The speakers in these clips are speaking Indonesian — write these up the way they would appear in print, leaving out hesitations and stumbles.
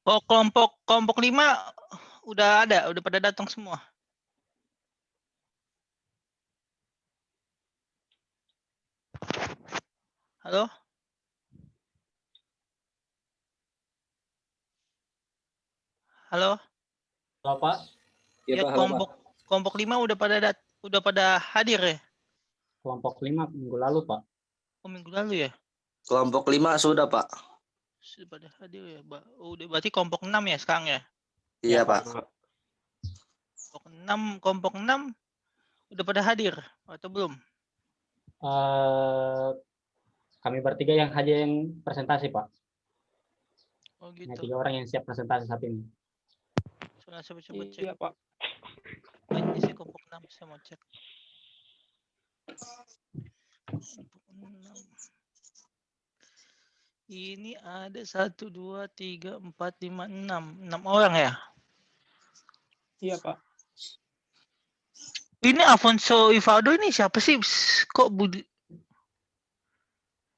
Oh, kelompok 5 udah ada, udah pada datang semua. Halo? Halo? Halo Pak. Iya Ya, Pak, halo Pak. kelompok 5 udah pada hadir ya? Kelompok 5 minggu lalu Pak. Oh, minggu lalu ya? Kelompok 5 sudah Pak. Sudah pada hadir ya, Mbak. Oh, udah berarti kelompok 6 ya sekarang ya? Iya Ya, Pak. Kelompok 6 udah pada hadir atau belum? Kami bertiga yang presentasi Pak. Oh Hanya gitu. 3 orang yang siap presentasi saat ini. Soalnya saya coba cek. Iya, Pak. Ini sih kelompok 6, saya mau cek. Kelompok 6. Ini ada 1, 2, 3, 4, 5, 6. 6 orang ya? Iya, Pak. Ini Afonso Ivaldo ini siapa sih? Kok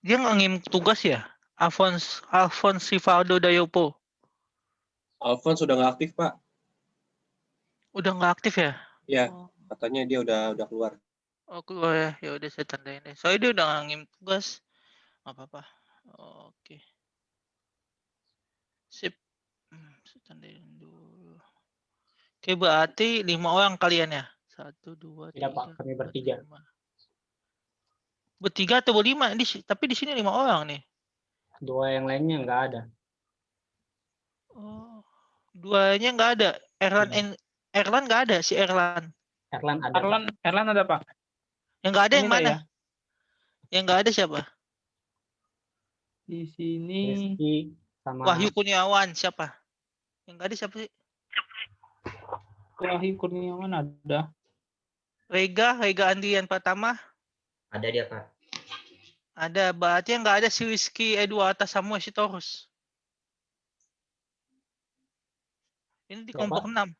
dia nggak ngirim tugas ya? Alphonse Ivaldo Dayopo. Alphonse sudah nggak aktif Pak. Udah nggak aktif ya? Ya, Oh, katanya dia udah keluar. oh keluar ya. Ya udah saya tandain deh. Soalnya dia udah nggak ngirim tugas. Nggak apa-apa. Oke. Sip. Saya tandain dulu. Oke, berarti 5 orang kalian ya? 1, 2, Tidak 3, Pak, kami 4, bertiga. 5. Bertiga atau berlima? Tapi di sini 5 orang nih. 2 yang lainnya nggak ada. Oh, duanya nggak ada. Erlan nggak ada si Erlan. Erlan ada Pak. Erlan ada, Pak. Yang nggak ada Ini yang enggak mana? ya? Yang nggak ada siapa? Di sini Rizky sama Wahyu Kurniawan siapa? Yang nggak ada siapa sih? Wahyu Kurniawan ada. Rega Andrian Pratama. Ada dia, Pak. Ada. Berarti yang nggak ada si Rizky Eduarda Samuel Sitorus. Ini di Siapa? kelompok 6.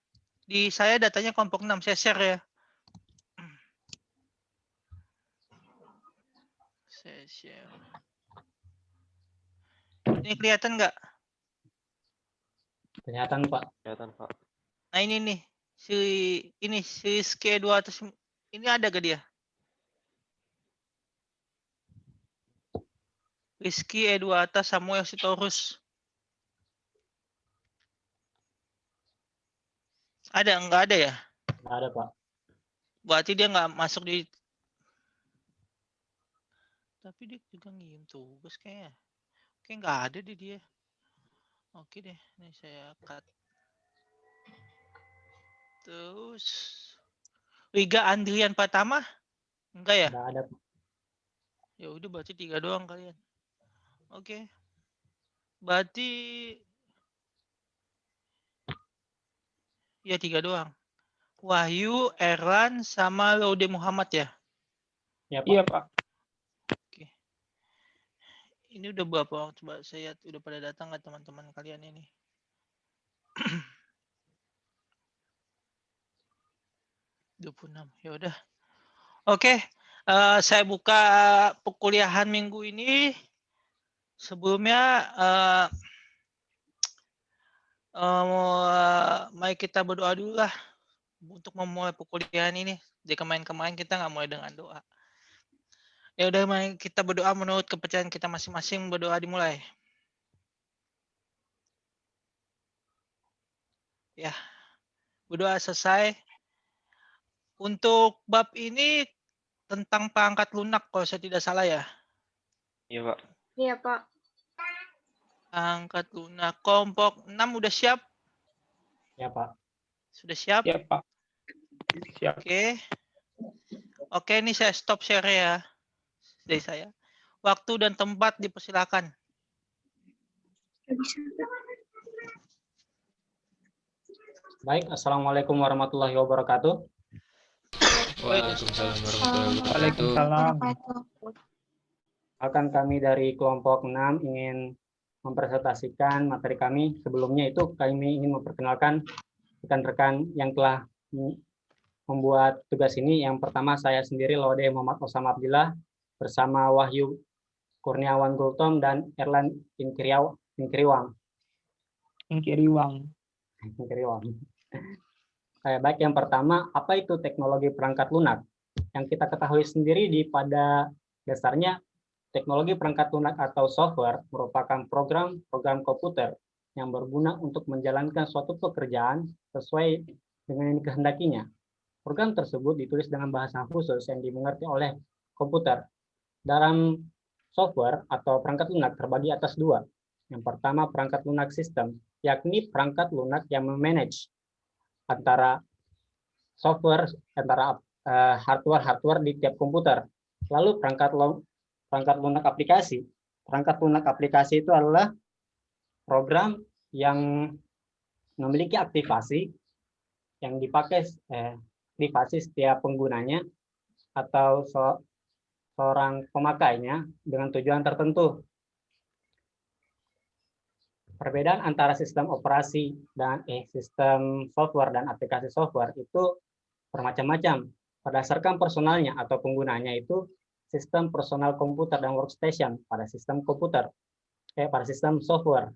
Di saya datanya kelompok 6. Saya share ya. Saya share. Ini kelihatan nggak? Kelihatan Pak. Kelihatan Pak. Nah ini nih. Si Rizky Eduarda ini ada gak dia? Rizky Eduarda Samuel Sitorus. Ada? Nggak ada ya? Nggak ada Pak. Berarti dia nggak masuk di... Tapi dia juga ngirim tugas kayaknya. Kayak nggak ada deh dia. Oke deh, ini saya cut. Terus... Riga Andrian Pratama? Enggak ya? Nggak ada Pak. Ya udah berarti 3 doang kalian. Oke. Berarti... Ya 3 doang. Wahyu, Erlan, sama Laude Muhammad ya? Ya Pak. Iya, Pak. Oke. Ini udah berapa orang? Coba saya lihat udah pada datang nggak teman-teman kalian ini? 26. Ya udah. Oke. Saya buka perkuliahan minggu ini. Sebelumnya mari kita berdoa dulu lah untuk memulai perkuliahan ini. Di kemarin-kemarin kita nggak mulai dengan doa. Ya udah, mari kita berdoa menurut kepercayaan kita masing-masing. Berdoa dimulai. Ya, berdoa selesai. Untuk bab ini tentang perangkat lunak kalau saya tidak salah ya. Iya Pak. Iya, Pak. Perangkat lunak kelompok 6 udah siap? Ya Pak. Sudah siap? Iya, Pak. Siap. Oke. Oke, ini saya stop share ya. Dari saya. Waktu dan tempat dipersilakan. Baik, Assalamualaikum warahmatullahi wabarakatuh. Waalaikumsalam warahmatullahi wabarakatuh. Waalaikumsalam. Akan kami dari kelompok 6 ingin mempresentasikan materi kami. Sebelumnya itu kami ingin memperkenalkan rekan-rekan yang telah membuat tugas ini. Yang pertama saya sendiri Laude Muhammad Osama Abdillah bersama Wahyu Kurniawan Gultom dan Erlan Inkriwang. Yang kiri uang. Baik, yang pertama, apa itu teknologi perangkat lunak? Yang kita ketahui sendiri pada dasarnya, teknologi perangkat lunak atau software merupakan program komputer yang berguna untuk menjalankan suatu pekerjaan sesuai dengan yang dikehendakinya. Program tersebut ditulis dengan bahasa khusus yang dimengerti oleh komputer. Dalam software atau perangkat lunak terbagi atas dua. Yang pertama, perangkat lunak sistem, yakni perangkat lunak yang memanage antara software, antara hardware di tiap komputer. Lalu perangkat lunak aplikasi. Perangkat lunak aplikasi itu adalah program yang memiliki aktivasi yang dipakai aktivasi setiap penggunanya atau seorang pemakainya dengan tujuan tertentu. Perbedaan antara sistem operasi dan sistem software dan aplikasi software itu bermacam-macam. Berdasarkan personalnya atau penggunanya itu sistem personal komputer dan workstation pada sistem komputer, pada sistem software.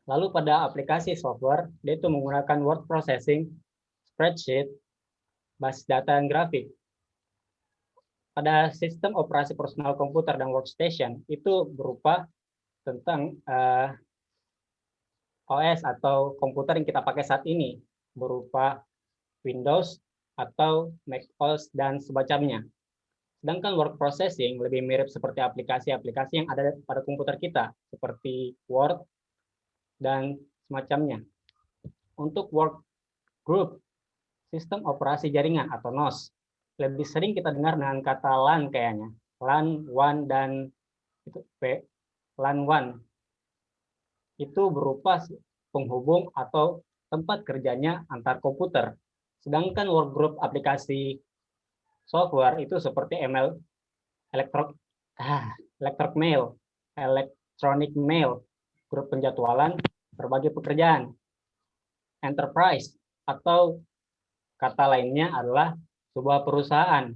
Lalu pada aplikasi software, dia itu menggunakan word processing, spreadsheet, basis data dan grafik. Pada sistem operasi personal komputer dan workstation itu berupa tentang OS atau komputer yang kita pakai saat ini, berupa Windows atau Mac OS dan semacamnya. Sedangkan word processing lebih mirip seperti aplikasi-aplikasi yang ada pada komputer kita, seperti Word dan semacamnya. Untuk work group, sistem operasi jaringan atau NOS, lebih sering kita dengar dengan kata LAN kayaknya. LAN, WAN, dan itu LAN WAN. Itu berupa penghubung atau tempat kerjanya antar komputer. Sedangkan workgroup aplikasi software itu seperti email, electronic mail, grup penjadwalan berbagai pekerjaan. Enterprise atau kata lainnya adalah sebuah perusahaan.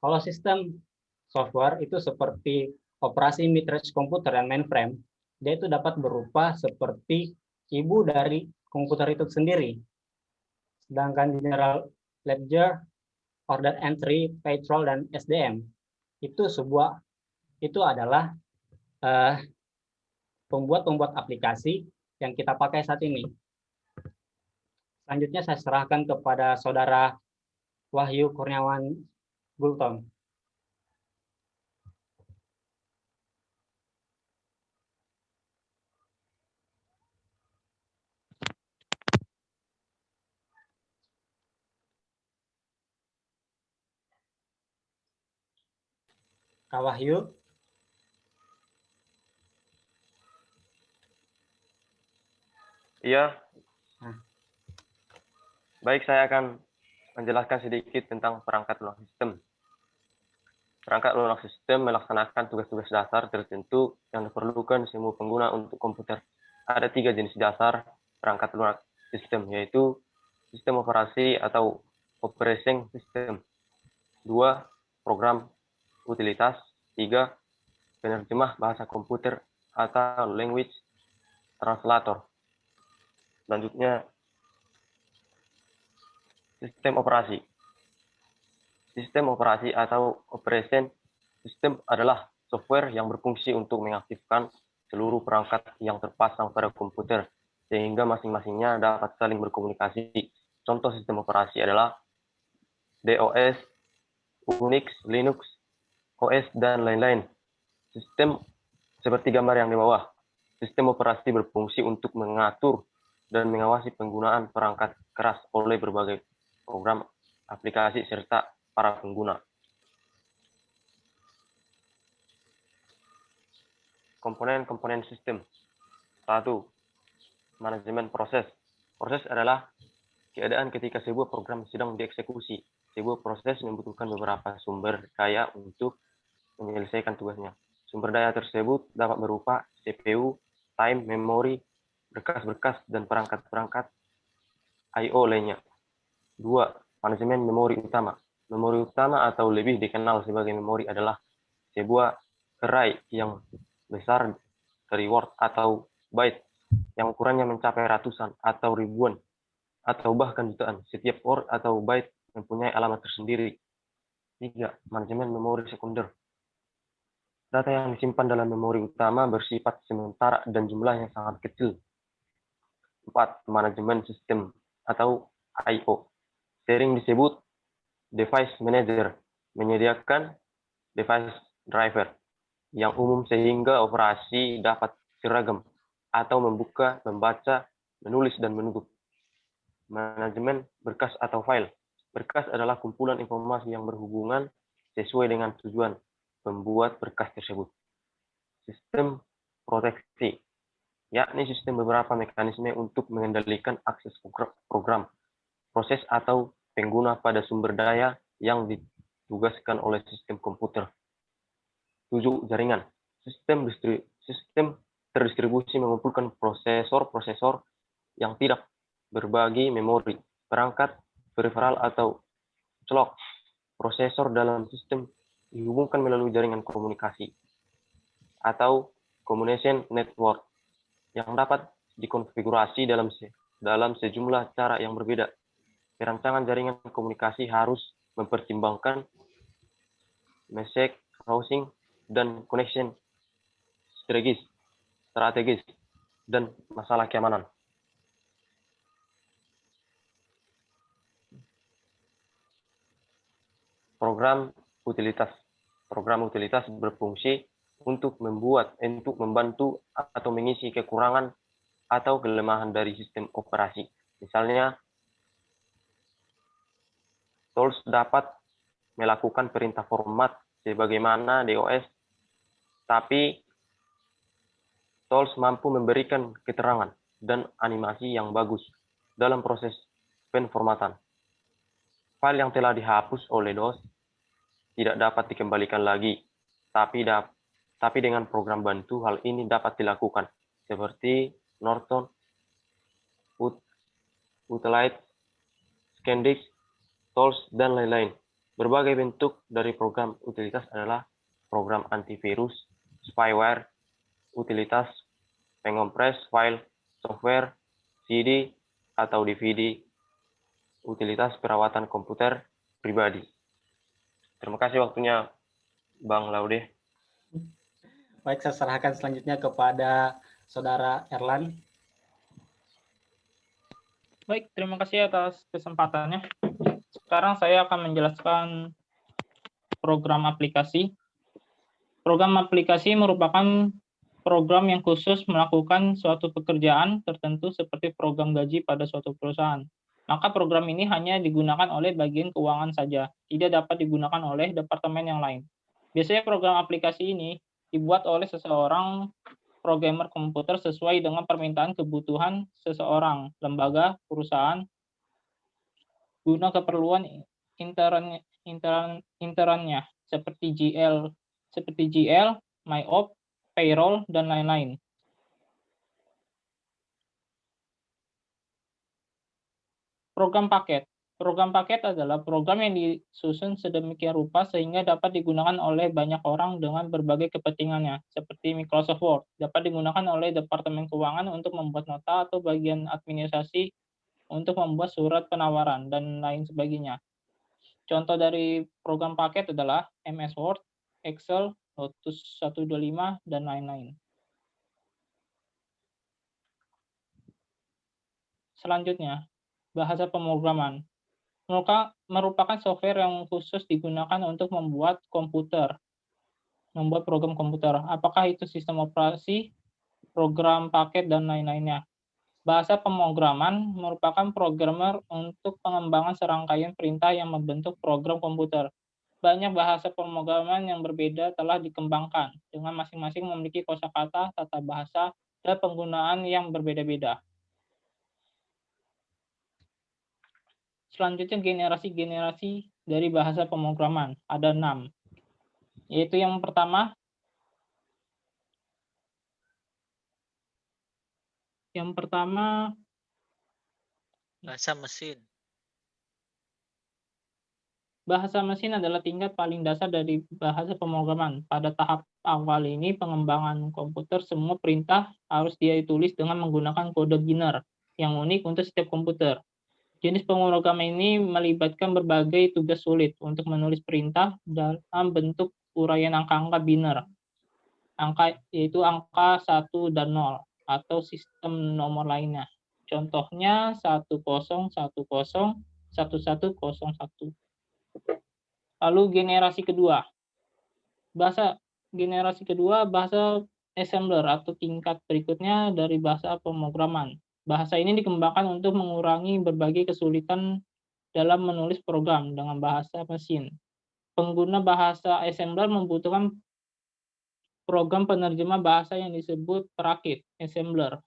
Kalau sistem software itu seperti operasi mid-range komputer dan mainframe, dia itu dapat berupa seperti ibu dari komputer itu sendiri. Sedangkan general ledger, order entry, payroll, dan SDM itu adalah pembuat aplikasi yang kita pakai saat ini. Selanjutnya saya serahkan kepada Saudara Wahyu Kurniawan Gultom. Kak Wahyu. Iya. Baik, saya akan menjelaskan sedikit tentang perangkat lunak sistem. Perangkat lunak sistem melaksanakan tugas-tugas dasar tertentu yang diperlukan semua pengguna untuk komputer. Ada 3 jenis dasar perangkat lunak sistem, yaitu sistem operasi atau operating system, 2 program utilitas, 3 penerjemah bahasa komputer atau language translator. Selanjutnya, sistem operasi. Sistem operasi atau operation system adalah software yang berfungsi untuk mengaktifkan seluruh perangkat yang terpasang pada komputer sehingga masing-masingnya dapat saling berkomunikasi. Contoh sistem operasi adalah DOS, Unix, Linux, OS, dan lain-lain. Sistem seperti gambar yang di bawah. Sistem operasi berfungsi untuk mengatur dan mengawasi penggunaan perangkat keras oleh berbagai program, aplikasi, serta para pengguna. Komponen-komponen sistem. 1. Manajemen proses. Proses adalah keadaan ketika sebuah program sedang dieksekusi. Sebuah proses membutuhkan beberapa sumber daya untuk menyelesaikan tugasnya. Sumber daya tersebut dapat berupa CPU, time, memori, berkas-berkas, dan perangkat-perangkat I/O lainnya. 2. Manajemen memori utama. Memori utama atau lebih dikenal sebagai memori adalah sebuah array yang besar dari word atau byte yang ukurannya mencapai ratusan atau ribuan atau bahkan jutaan. Setiap core atau byte mempunyai alamat tersendiri. 3. Manajemen memori sekunder. Data yang disimpan dalam memori utama bersifat sementara dan jumlahnya sangat kecil. 4. Manajemen sistem atau I/O. Sering disebut device manager, menyediakan device driver yang umum sehingga operasi dapat seragam atau membuka, membaca, menulis, dan menutup. Manajemen berkas atau file. Berkas adalah kumpulan informasi yang berhubungan sesuai dengan tujuan pembuat berkas tersebut. Sistem proteksi, yakni sistem beberapa mekanisme untuk mengendalikan akses program, proses atau pengguna pada sumber daya yang ditugaskan oleh sistem komputer. 7. Jaringan. Sistem terdistribusi mengumpulkan prosesor-prosesor yang tidak berbagi memori, perangkat, peripheral atau clock. Prosesor dalam sistem dihubungkan melalui jaringan komunikasi atau communication network yang dapat dikonfigurasi dalam sejumlah cara yang berbeda. Perancangan jaringan komunikasi harus mempertimbangkan message routing dan connection strategis dan masalah keamanan. Program utilitas berfungsi untuk membantu atau mengisi kekurangan atau kelemahan dari sistem operasi. Misalnya, tools dapat melakukan perintah format sebagaimana DOS, tapi tools mampu memberikan keterangan dan animasi yang bagus dalam proses penformatan. File yang telah dihapus oleh DOS tidak dapat dikembalikan lagi, tapi dengan program bantu hal ini dapat dilakukan, seperti Norton, Utilite, Scandisk, tools, dan lain-lain. Berbagai bentuk dari program utilitas adalah program antivirus, spyware, utilitas, pengompres file, software, CD atau DVD, utilitas perawatan komputer pribadi. Terima kasih waktunya, Bang Laude. Baik, saya serahkan selanjutnya kepada Saudara Erlan. Baik, terima kasih atas kesempatannya. Sekarang saya akan menjelaskan program aplikasi. Program aplikasi merupakan program yang khusus melakukan suatu pekerjaan tertentu seperti program gaji pada suatu perusahaan. Maka program ini hanya digunakan oleh bagian keuangan saja, tidak dapat digunakan oleh departemen yang lain. Biasanya program aplikasi ini dibuat oleh seseorang programmer komputer sesuai dengan permintaan kebutuhan seseorang, lembaga, perusahaan, guna keperluan internnya seperti GL, MyOp, payroll, dan lain-lain. Program paket. Program paket adalah program yang disusun sedemikian rupa sehingga dapat digunakan oleh banyak orang dengan berbagai kepentingannya, seperti Microsoft Word. Dapat digunakan oleh Departemen Keuangan untuk membuat nota atau bagian administrasi untuk membuat surat penawaran, dan lain sebagainya. Contoh dari program paket adalah MS Word, Excel, Lotus 125, dan lain-lain. Selanjutnya, bahasa pemrograman. Merupakan software yang khusus digunakan untuk membuat program komputer. Apakah itu sistem operasi, program paket, dan lain-lainnya. Bahasa pemrograman merupakan programmer untuk pengembangan serangkaian perintah yang membentuk program komputer. Banyak bahasa pemrograman yang berbeda telah dikembangkan, dengan masing-masing memiliki kosakata, tata bahasa, dan penggunaan yang berbeda-beda. Selanjutnya generasi-generasi dari bahasa pemrograman. Ada 6. Yaitu yang pertama, Bahasa mesin. Bahasa mesin adalah tingkat paling dasar dari bahasa pemrograman. Pada tahap awal ini pengembangan komputer, semua perintah harus dia tulis dengan menggunakan kode biner yang unik untuk setiap komputer. Jenis pemrograman ini melibatkan berbagai tugas sulit untuk menulis perintah dalam bentuk uraian angka-angka biner. Yaitu angka 1 dan 0 atau sistem nomor lainnya. Contohnya 1010 1101. Lalu generasi kedua. Bahasa generasi kedua, bahasa assembler atau tingkat berikutnya dari bahasa pemrograman. Bahasa ini dikembangkan untuk mengurangi berbagai kesulitan dalam menulis program dengan bahasa mesin. Pengguna bahasa assembler membutuhkan program penerjemah bahasa yang disebut perakit, assembler,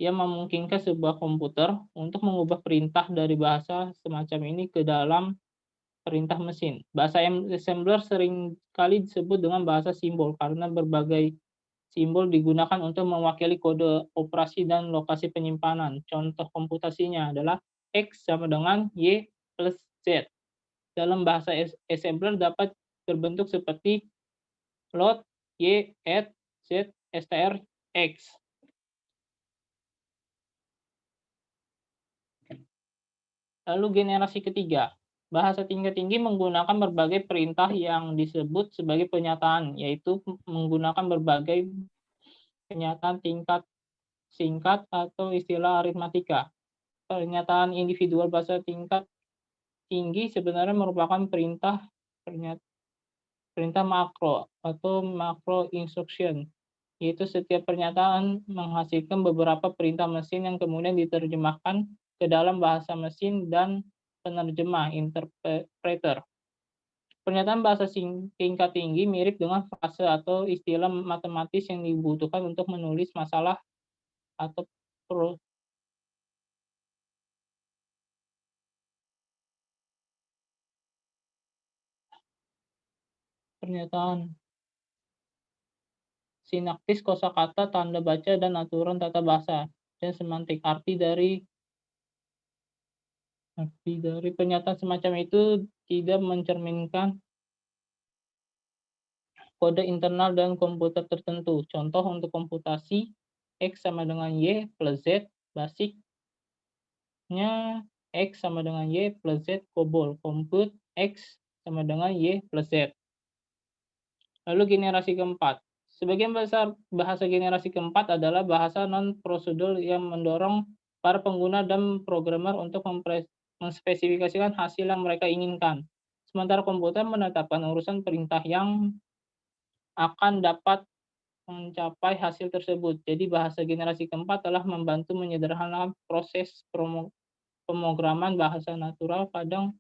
yang memungkinkan sebuah komputer untuk mengubah perintah dari bahasa semacam ini ke dalam perintah mesin. Bahasa assembler seringkali disebut dengan bahasa simbol karena berbagai simbol digunakan untuk mewakili kode operasi dan lokasi penyimpanan. Contoh komputasinya adalah X sama dengan Y plus Z. Dalam bahasa assembler dapat berbentuk seperti load, Y, add, Z, str, X. Lalu generasi ketiga. Bahasa tingkat tinggi menggunakan berbagai perintah yang disebut sebagai penyataan, yaitu menggunakan berbagai penyataan tingkat singkat atau istilah aritmatika. Pernyataan individual bahasa tingkat tinggi sebenarnya merupakan perintah makro atau macro instruction, yaitu setiap pernyataan menghasilkan beberapa perintah mesin yang kemudian diterjemahkan ke dalam bahasa mesin dan penerjemah interpreter. Pernyataan bahasa tingkat tinggi mirip dengan frase atau istilah matematis yang dibutuhkan untuk menulis masalah atau pernyataan sintaksis, kosakata, tanda baca, dan aturan tata bahasa dan semantik. Arti dari pernyataan semacam itu tidak mencerminkan kode internal dan komputer tertentu. Contoh untuk komputasi, X sama dengan Y plus Z, basicnya X sama dengan Y plus Z, COBOL, compute X sama dengan Y plus Z. Lalu generasi keempat. Sebagian besar bahasa generasi keempat adalah bahasa non-prosedural yang mendorong para pengguna dan programmer untuk menspesifikasikan hasil yang mereka inginkan. Sementara komputer menetapkan urusan perintah yang akan dapat mencapai hasil tersebut. Jadi bahasa generasi keempat telah membantu menyederhanakan proses pemrograman bahasa natural kadang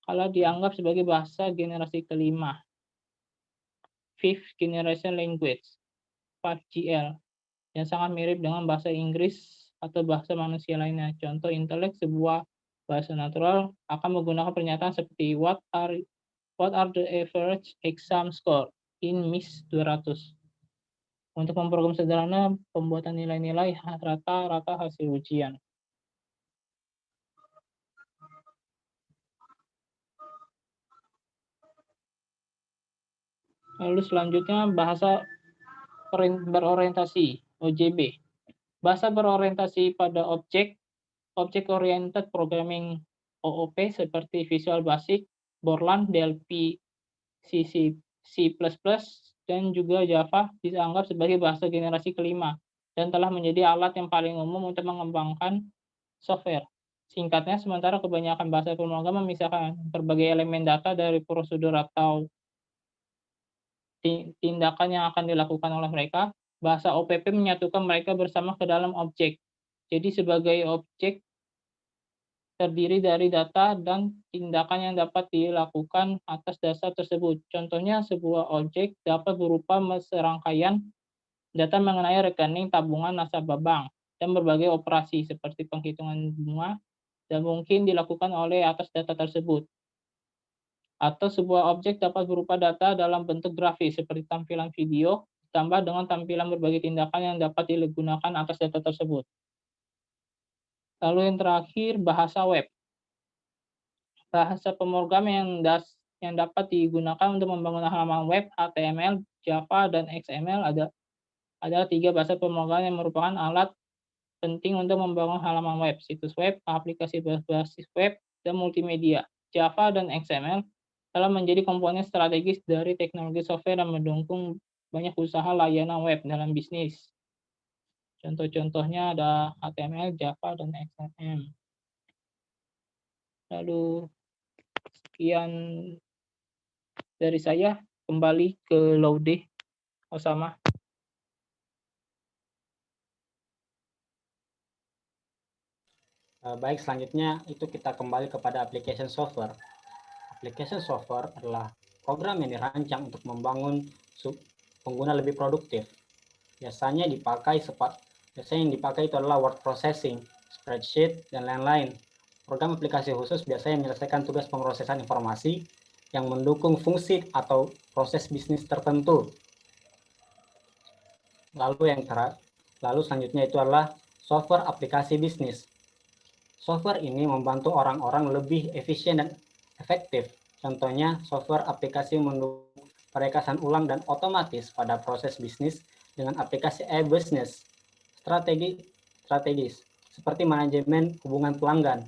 kala dianggap sebagai bahasa generasi kelima. Fifth Generation Language, 5GL, yang sangat mirip dengan bahasa Inggris atau bahasa manusia lainnya. Contoh intelek, sebuah bahasa natural akan menggunakan pernyataan seperti what are the average exam score in MIS 200. Untuk memprogram sederhana pembuatan nilai-nilai rata-rata hasil ujian. Lalu selanjutnya bahasa berorientasi, OJB. Bahasa berorientasi pada objek oriented programming, OOP, seperti Visual Basic, Borland, DLP, C++, dan juga Java dianggap sebagai bahasa generasi kelima dan telah menjadi alat yang paling umum untuk mengembangkan software. Singkatnya, sementara kebanyakan bahasa pemrograman memisahkan berbagai elemen data dari prosedur atau tindakan yang akan dilakukan oleh mereka, bahasa OPP menyatukan mereka bersama ke dalam objek. Jadi sebagai objek terdiri dari data dan tindakan yang dapat dilakukan atas dasar tersebut. Contohnya, sebuah objek dapat berupa serangkaian data mengenai rekening, tabungan, nasabah bank, dan berbagai operasi seperti penghitungan bunga dan mungkin dilakukan oleh atas data tersebut. Atau sebuah objek dapat berupa data dalam bentuk grafis seperti tampilan video, ditambah dengan tampilan berbagai tindakan yang dapat digunakan atas data tersebut. Lalu yang terakhir, bahasa web. Bahasa pemrograman yang dapat digunakan untuk membangun halaman web HTML, Java, dan XML adalah 3 bahasa pemrograman yang merupakan alat penting untuk membangun halaman web, situs web, aplikasi berbasis web, dan multimedia. Java dan XML telah menjadi komponen strategis dari teknologi software dan mendukung banyak usaha layanan web dalam bisnis. Contoh-contohnya ada HTML, Java, dan XML. Lalu sekian dari saya, kembali ke Laude Osama. Baik, selanjutnya itu kita kembali kepada application software. Application software adalah program yang dirancang untuk membangun pengguna lebih produktif. Biasanya yang dipakai itu adalah word processing, spreadsheet, dan lain-lain. Program aplikasi khusus biasanya menyelesaikan tugas pemrosesan informasi yang mendukung fungsi atau proses bisnis tertentu. Lalu selanjutnya itu adalah software aplikasi bisnis. Software ini membantu orang-orang lebih efisien dan efektif. Contohnya, software aplikasi mendukung perekyasan ulang dan otomatis pada proses bisnis dengan aplikasi e-business strategis seperti manajemen hubungan pelanggan,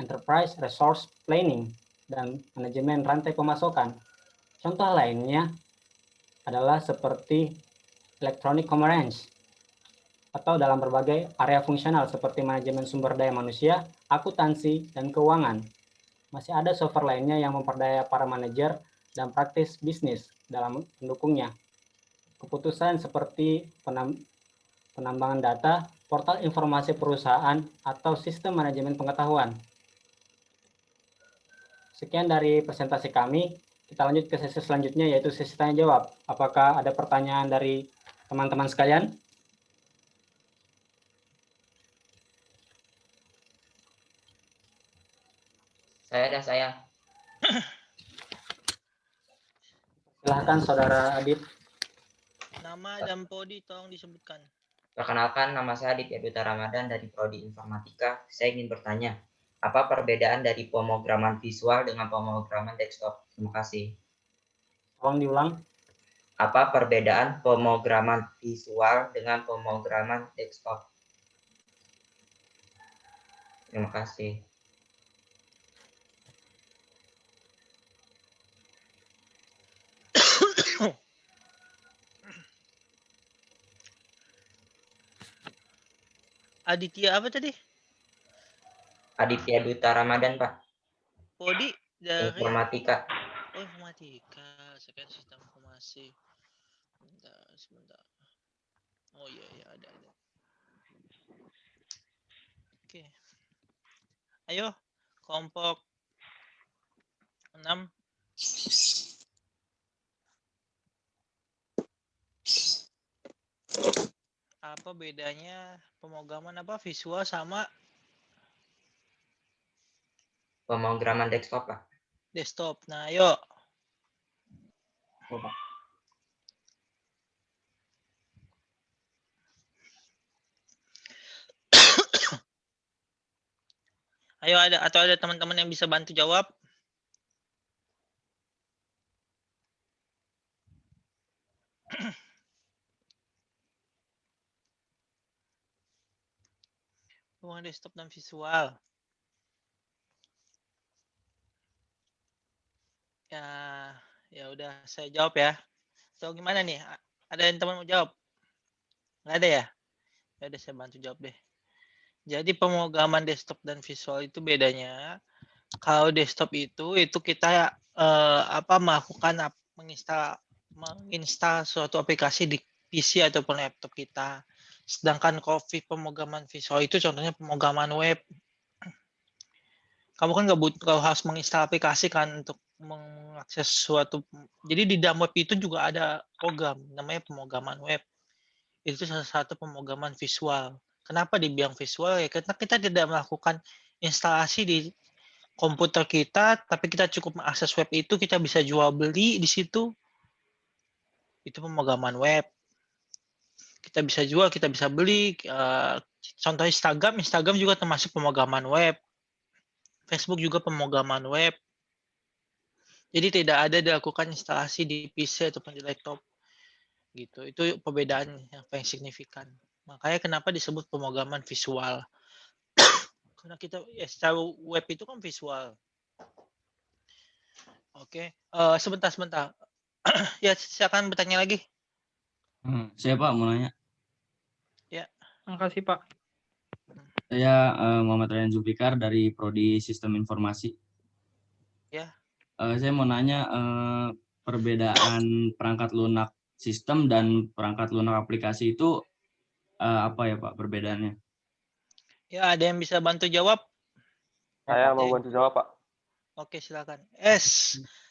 enterprise resource planning, dan manajemen rantai pemasokan. Contoh lainnya adalah seperti electronic commerce atau dalam berbagai area fungsional seperti manajemen sumber daya manusia, akuntansi, dan keuangan. Masih ada software lainnya yang memperdaya para manajer dan praktis bisnis dalam mendukungnya. Keputusan seperti penambangan data, portal informasi perusahaan, atau sistem manajemen pengetahuan. Sekian dari presentasi kami. Kita lanjut ke sesi selanjutnya, yaitu sesi tanya jawab. Apakah ada pertanyaan dari teman-teman sekalian? Saya. Silahkan Saudara Adit. Nama dan prodi tolong disebutkan. Perkenalkan, nama saya Aditya Duta Ramadan dari Prodi Informatika. Saya ingin bertanya, apa perbedaan dari pemrograman visual dengan pemrograman desktop? Terima kasih. Tolong diulang. Apa perbedaan pemrograman visual dengan pemrograman desktop? Terima kasih. Aditya apa tadi? Aditya Duta Ramadan, Pak. Prodi dari Informatika. Oh, informatika, sekian sistem informasi. Sebentar. Oh iya ada. Oke. Ayo, kelompok 6. Apa bedanya pemrograman visual sama Pemrograman desktop, Pak. desktop? Nah, ayo. Ayo, ada teman-teman yang bisa bantu jawab? Hubungan desktop dan visual. Ya udah saya jawab ya. So gimana nih? Ada yang teman mau jawab? Nggak ada ya? Ya udah saya bantu jawab deh. Jadi pemrograman desktop dan visual itu bedanya. Kalau desktop itu kita melakukan menginstal suatu aplikasi di PC ataupun laptop kita. Sedangkan pemrograman visual itu contohnya pemrograman web. Kamu kan nggak butuh kalau harus menginstal aplikasi kan untuk mengakses suatu. Jadi di dalam web itu juga ada program namanya pemrograman web. Itu salah satu pemrograman visual. Kenapa dibilang visual ya? Karena kita tidak melakukan instalasi di komputer kita, tapi kita cukup mengakses web itu, kita bisa jual beli di situ. Itu pemrograman web. Kita bisa jual, kita bisa beli. Contoh Instagram juga termasuk pemrograman web. Facebook juga pemrograman web. Jadi tidak ada dilakukan instalasi di PC ataupun di laptop. Gitu. Itu perbedaan yang paling signifikan. Makanya kenapa disebut pemrograman visual. Karena kita secara web itu kan visual. Oke, sebentar. Ya, silakan bertanya lagi. Saya Pak mau nanya. Makasih Pak. Saya Muhammad Ryan Zulfikar dari Prodi Sistem Informasi. Ya. Saya mau nanya perbedaan perangkat lunak sistem dan perangkat lunak aplikasi itu apa ya Pak perbedaannya? Ya, ada yang bisa bantu jawab? Saya mau bantu jawab, Pak. Oke, silakan.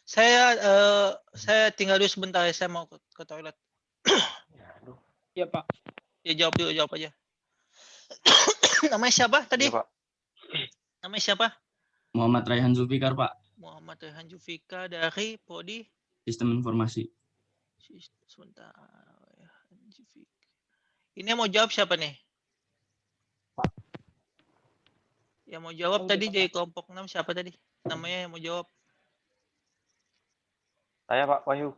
Saya tinggal dulu sebentar ya, saya mau ke toilet. Iya Pak. Ya, jawab aja. Namanya siapa tadi? Iya, Pak. Namanya siapa? Muhammad Rayhan Zulfikar Pak, Muhammad Rehan Jufika dari Prodi Sistem Informasi. Sebentar. Ini yang mau jawab siapa nih? Yang mau jawab tadi dari kelompok 6 siapa tadi? Namanya yang mau jawab? Saya Pak Wahyu.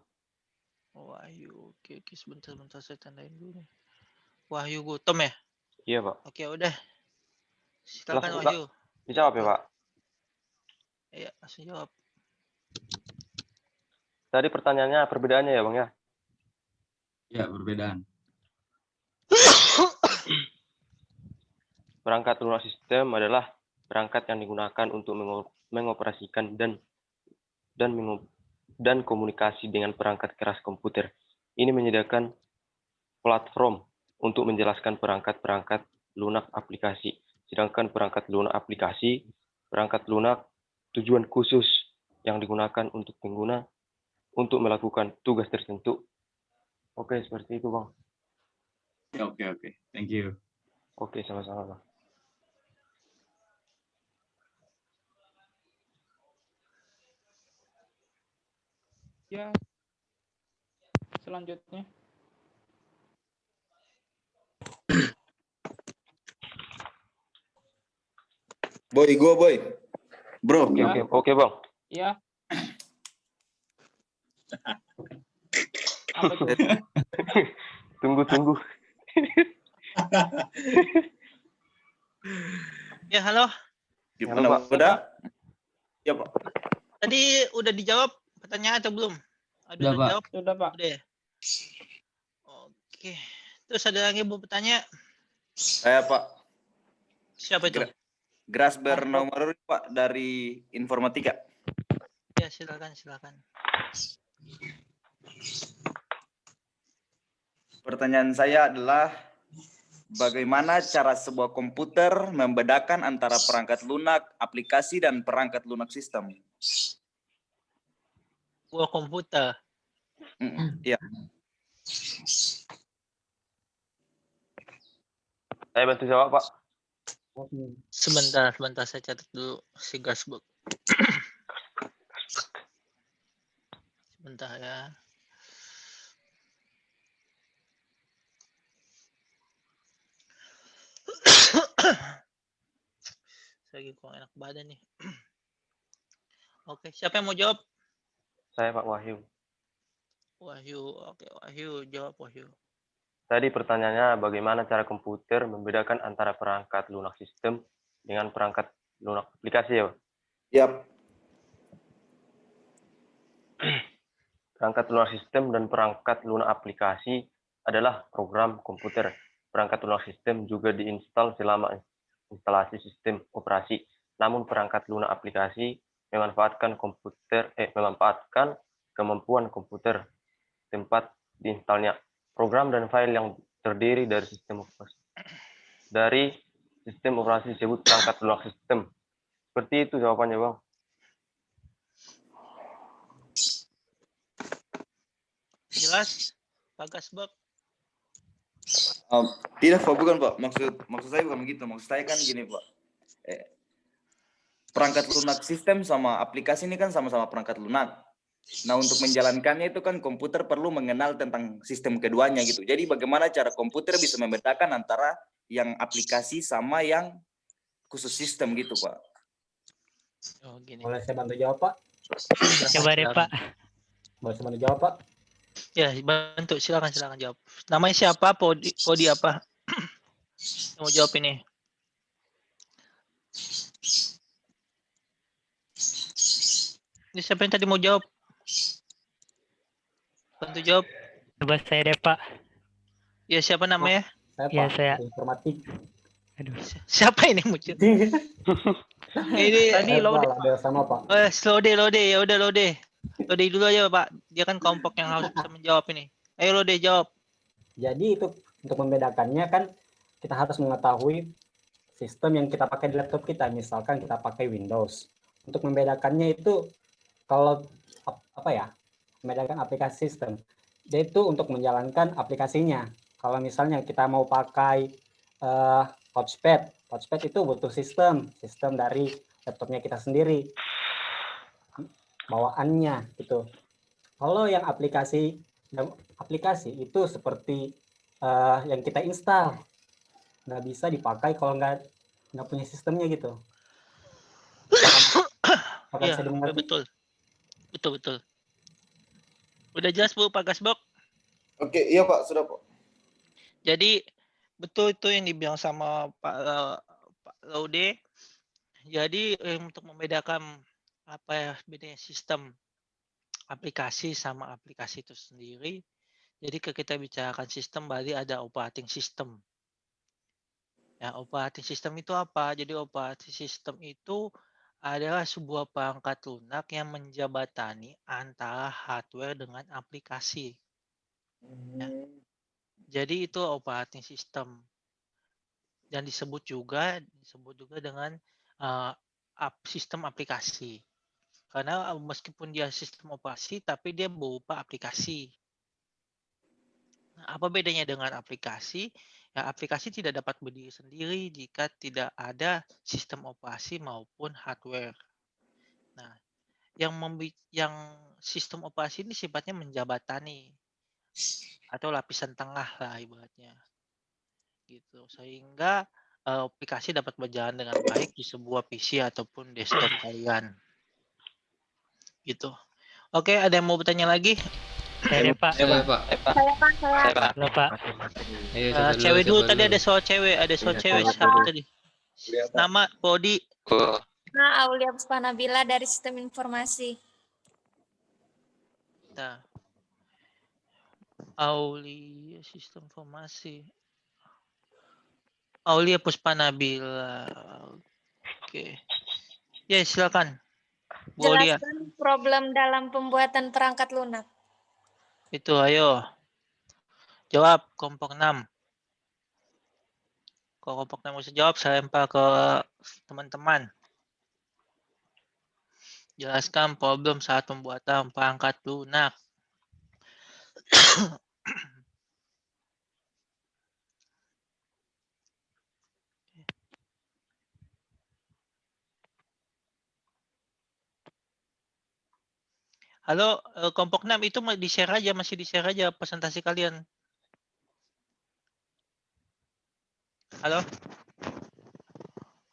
Wahyu. Oke, sebentar saya tandain dulu nih. Wahyu Gutom ya? Iya, Pak. Oke, udah. Silakan Langsung, Wahyu. Dijawab ya, Pak. Iya, langsung jawab. Tadi pertanyaannya perbedaannya ya, Bang ya? Ya, perbedaan. Perangkat lunak sistem adalah perangkat yang digunakan untuk mengoperasikan dan komunikasi dengan perangkat keras komputer. Ini menyediakan platform untuk menjelaskan perangkat-perangkat lunak aplikasi. Sedangkan perangkat lunak aplikasi, perangkat lunak tujuan khusus yang digunakan untuk pengguna untuk melakukan tugas tertentu. Oke, seperti itu, Bang. Oke. Thank you. Oke, sama-sama, Bang. Ya. Selanjutnya. Boy, bro. Oke, Bang. Ya. Apa itu? Tunggu. Ya, halo. Gimana, Halo, Pak. udah? Ya, Pak. Tadi udah dijawab pertanyaan atau belum? Udah, Pak. Jawab? Sudah Pak. Udah ya? Oke. Terus ada lagi mau bertanya? Saya, Pak. Siapa itu? Grasber nomor Pak dari informatika. Ya, silakan. Pertanyaan saya adalah bagaimana cara sebuah komputer membedakan antara perangkat lunak aplikasi dan perangkat lunak sistem? Buah komputer. Iya. Saya bantu jawab, Pak. Sebentar saya catat dulu si Gasbook. Sebentar ya. Saya lagi kurang enak badan nih. Oke, siapa yang mau jawab? Saya Pak Wahyu. Wahyu. Oke, Wahyu, jawab Wahyu. Tadi pertanyaannya bagaimana cara komputer membedakan antara perangkat lunak sistem dengan perangkat lunak aplikasi ya, Pak? Yap. Perangkat lunak sistem dan perangkat lunak aplikasi adalah program komputer. Perangkat lunak sistem juga diinstal selama instalasi sistem operasi. Namun perangkat lunak aplikasi memanfaatkan kemampuan komputer tempat diinstalnya. Program dan file yang terdiri dari sistem operasi disebut perangkat lunak sistem. Seperti itu jawabannya, Bang. Jelas? Pak Gasbook? Tidak, Pak, bukan, Pak. Maksud saya bukan begitu. Maksud saya kan gini, Pak. Perangkat lunak sistem sama aplikasi ini kan sama-sama perangkat lunak. Nah, untuk menjalankannya itu kan komputer perlu mengenal tentang sistem keduanya gitu. Jadi bagaimana cara komputer bisa membedakan antara yang aplikasi sama yang khusus sistem gitu, Pak. Oh, gini. Boleh saya bantu jawab, Pak? Coba deh, Pak. Boleh saya bantu jawab, Pak? Ya, bantu. Silakan jawab. Namanya siapa? Podi apa? Yang mau jawab ini. Ini siapa yang tadi mau jawab? Bantu jawab. Coba saya deh, Pak. Ya, siapa namanya? Saya, Ya, Pak. saya. Informatik. Aduh. Siapa ini muncul? Ini Tadi Saya, Laude, Pak, ada sama, Pak. Lode. Ya udah Lode. Lode dulu aja, Pak. Dia kan kelompok yang harus bisa menjawab ini. Ayo Lode jawab. Jadi itu untuk membedakannya kan kita harus mengetahui sistem yang kita pakai di laptop kita. Misalkan kita pakai Windows. Untuk membedakannya itu kalau membedakan aplikasi sistem. Dia itu untuk menjalankan aplikasinya. Kalau misalnya kita mau pakai Touchpad itu butuh sistem dari laptopnya kita sendiri. Bawaannya gitu. Kalau yang aplikasi itu seperti yang kita install, nggak bisa dipakai kalau nggak punya sistemnya gitu. Iya, betul. Udah jelas Bu, Pak Gasbok? Oke, iya Pak, sudah Pak. Jadi betul itu yang dibilang sama Pak Laude. Jadi untuk membedakan apa ya bedanya sistem aplikasi sama aplikasi itu sendiri. Jadi kita bicarakan sistem berarti ada operating system. Ya, operating system itu apa? Jadi operating system itu adalah sebuah perangkat lunak yang menjabatani antara hardware dengan aplikasi. Ya. Jadi itu operating system. Dan disebut juga dengan sistem aplikasi. Karena meskipun dia sistem operasi, tapi dia berupa aplikasi. Nah, apa bedanya dengan aplikasi? Ya, aplikasi tidak dapat berdiri sendiri jika tidak ada sistem operasi maupun hardware. Nah, yang sistem operasi ini sifatnya menjabatani atau lapisan tengah lah ibaratnya. Gitu. Sehingga aplikasi dapat berjalan dengan baik di sebuah PC ataupun desktop kalian. Gitu. Oke, ada yang mau bertanya lagi? Saya deh, Pak. Saya Pak. Halo, Pak. Cewek dulu tadi ada soal cewek, siapa tadi? Nama Podi. Nah, Aulia Puspanabila dari Sistem Informasi. Nah. Aulia Sistem Informasi. Aulia Puspanabila. Oke. Ya, silakan. Bu Aulia. Jelaskan problem dalam pembuatan perangkat lunak. Itu, ayo. Jawab kelompok 6. Kalau kelompok 6 bisa jawab, saya lempar ke teman-teman. Jelaskan problem saat pembuatan perangkat lunak. Halo, kelompok 6 itu masih di-share aja presentasi kalian. Halo?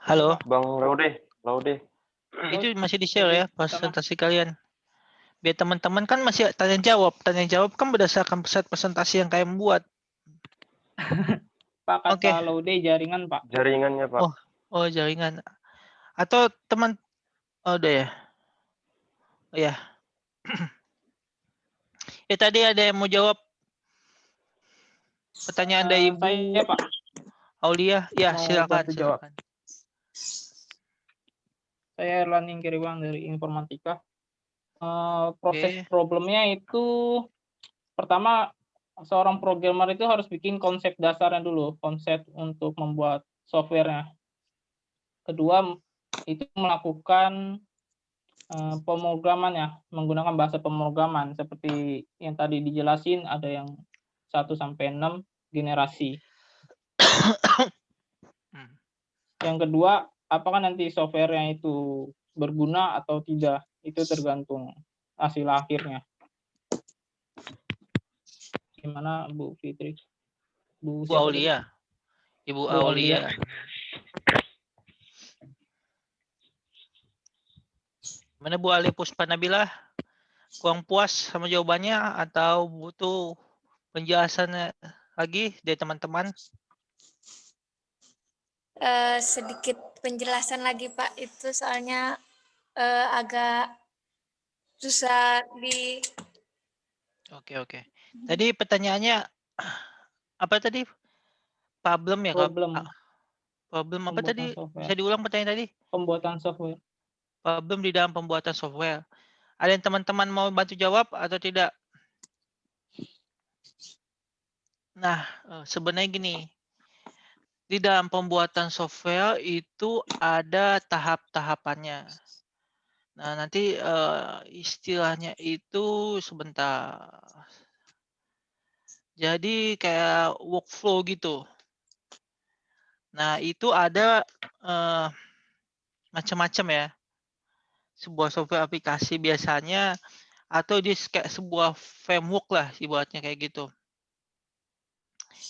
Halo? Bang Laude. Itu masih di-share ya presentasi kalian. Biar teman-teman kan masih tanya jawab kan berdasarkan presentasi yang kalian buat. Pak, kata Laude jaringan, Pak. Jaringannya, Pak. Oh, jaringan. Atau teman udah ya. Oh ya. Tadi ada yang mau jawab pertanyaan dari Ibu Saya, Pak. Aulia. Ya, silakan. Saya Erlani Kiriwang dari Informatika. Proses problemnya itu pertama seorang programmer itu harus bikin konsep dasarnya dulu, konsep untuk membuat softwarenya. Kedua itu melakukan pemrogramannya menggunakan bahasa pemrograman seperti yang tadi dijelasin, ada yang 1 sampai 6 generasi. Yang kedua, apakah nanti softwarenya itu berguna atau tidak, itu tergantung hasil akhirnya. Gimana Bu Fitri? Bu Aulia. Ibu Aulia. Mana Bu Ali Puspa Nabila? Kurang puas sama jawabannya atau butuh penjelasan lagi dari teman-teman? Sedikit penjelasan lagi Pak, itu soalnya agak susah di. Oke. Tadi pertanyaannya apa tadi? Problem ya? Problem Problem apa pembuatan tadi? software. Bisa diulang pertanyaan tadi? Pembuatan software. Problem di dalam pembuatan software. Ada yang teman-teman mau bantu jawab atau tidak? Nah, sebenarnya gini. Di dalam pembuatan software itu ada tahap-tahapannya. Nah, nanti istilahnya itu sebentar. Jadi kayak workflow gitu. Nah, itu ada macam-macam ya. Sebuah software aplikasi biasanya atau di kayak sebuah framework lah ibaratnya kayak gitu.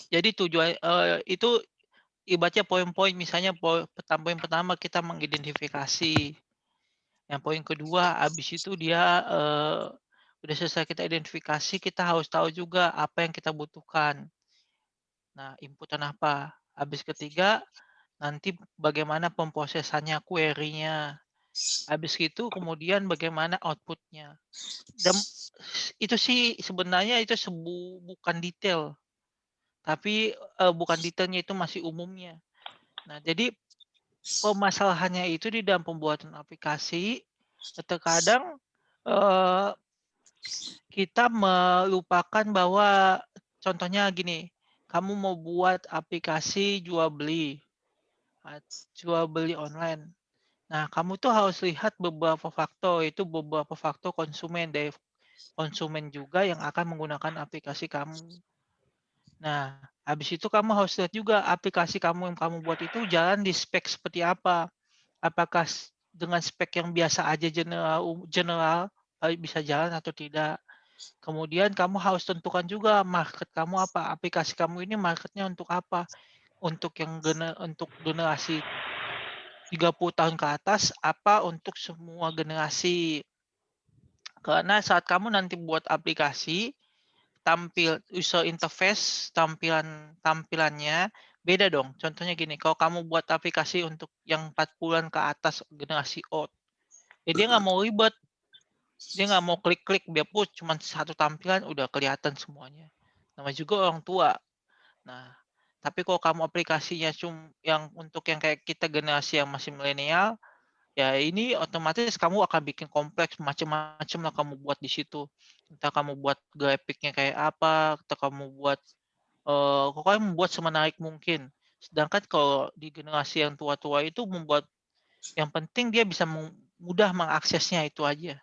Jadi tujuan itu ibaratnya poin-poin, misalnya poin pertama kita mengidentifikasi. Yang poin kedua, habis itu dia udah selesai kita identifikasi, kita harus tahu juga apa yang kita butuhkan. Nah, inputan apa? Habis ketiga, nanti bagaimana pemprosesannya, query-nya. Habis itu kemudian bagaimana output-nya. Dan itu sih sebenarnya itu bukan detail. Tapi bukan detailnya, itu masih umumnya. Nah, jadi permasalahannya itu di dalam pembuatan aplikasi, terkadang kita melupakan bahwa contohnya gini, kamu mau buat aplikasi jual beli online. Nah, kamu tuh harus lihat beberapa faktor, itu beberapa faktor konsumen, dari konsumen juga yang akan menggunakan aplikasi kamu. Nah, habis itu kamu harus lihat juga aplikasi kamu yang kamu buat itu jalan di spek seperti apa. Apakah dengan spek yang biasa aja general bisa jalan atau tidak. Kemudian kamu harus tentukan juga market kamu apa, aplikasi kamu ini marketnya untuk apa. Untuk generasi 30 tahun ke atas, apa untuk semua generasi. Karena saat kamu nanti buat aplikasi, user interface, tampilannya beda dong. Contohnya gini, kalau kamu buat aplikasi untuk yang 40-an ke atas generasi old, dia nggak mau ribet. Dia nggak mau klik-klik, biar pun cuma satu tampilan udah kelihatan semuanya. Namanya juga orang tua. Nah, tapi kalau kamu aplikasinya yang untuk yang kayak kita generasi yang masih milenial, ya ini otomatis kamu akan bikin kompleks, macam-macam lah kamu buat di situ. Entah kamu buat grafiknya kayak apa, atau kamu buat pokoknya membuat semenarik mungkin. Sedangkan kalau di generasi yang tua-tua itu yang penting dia bisa mudah mengaksesnya, itu aja.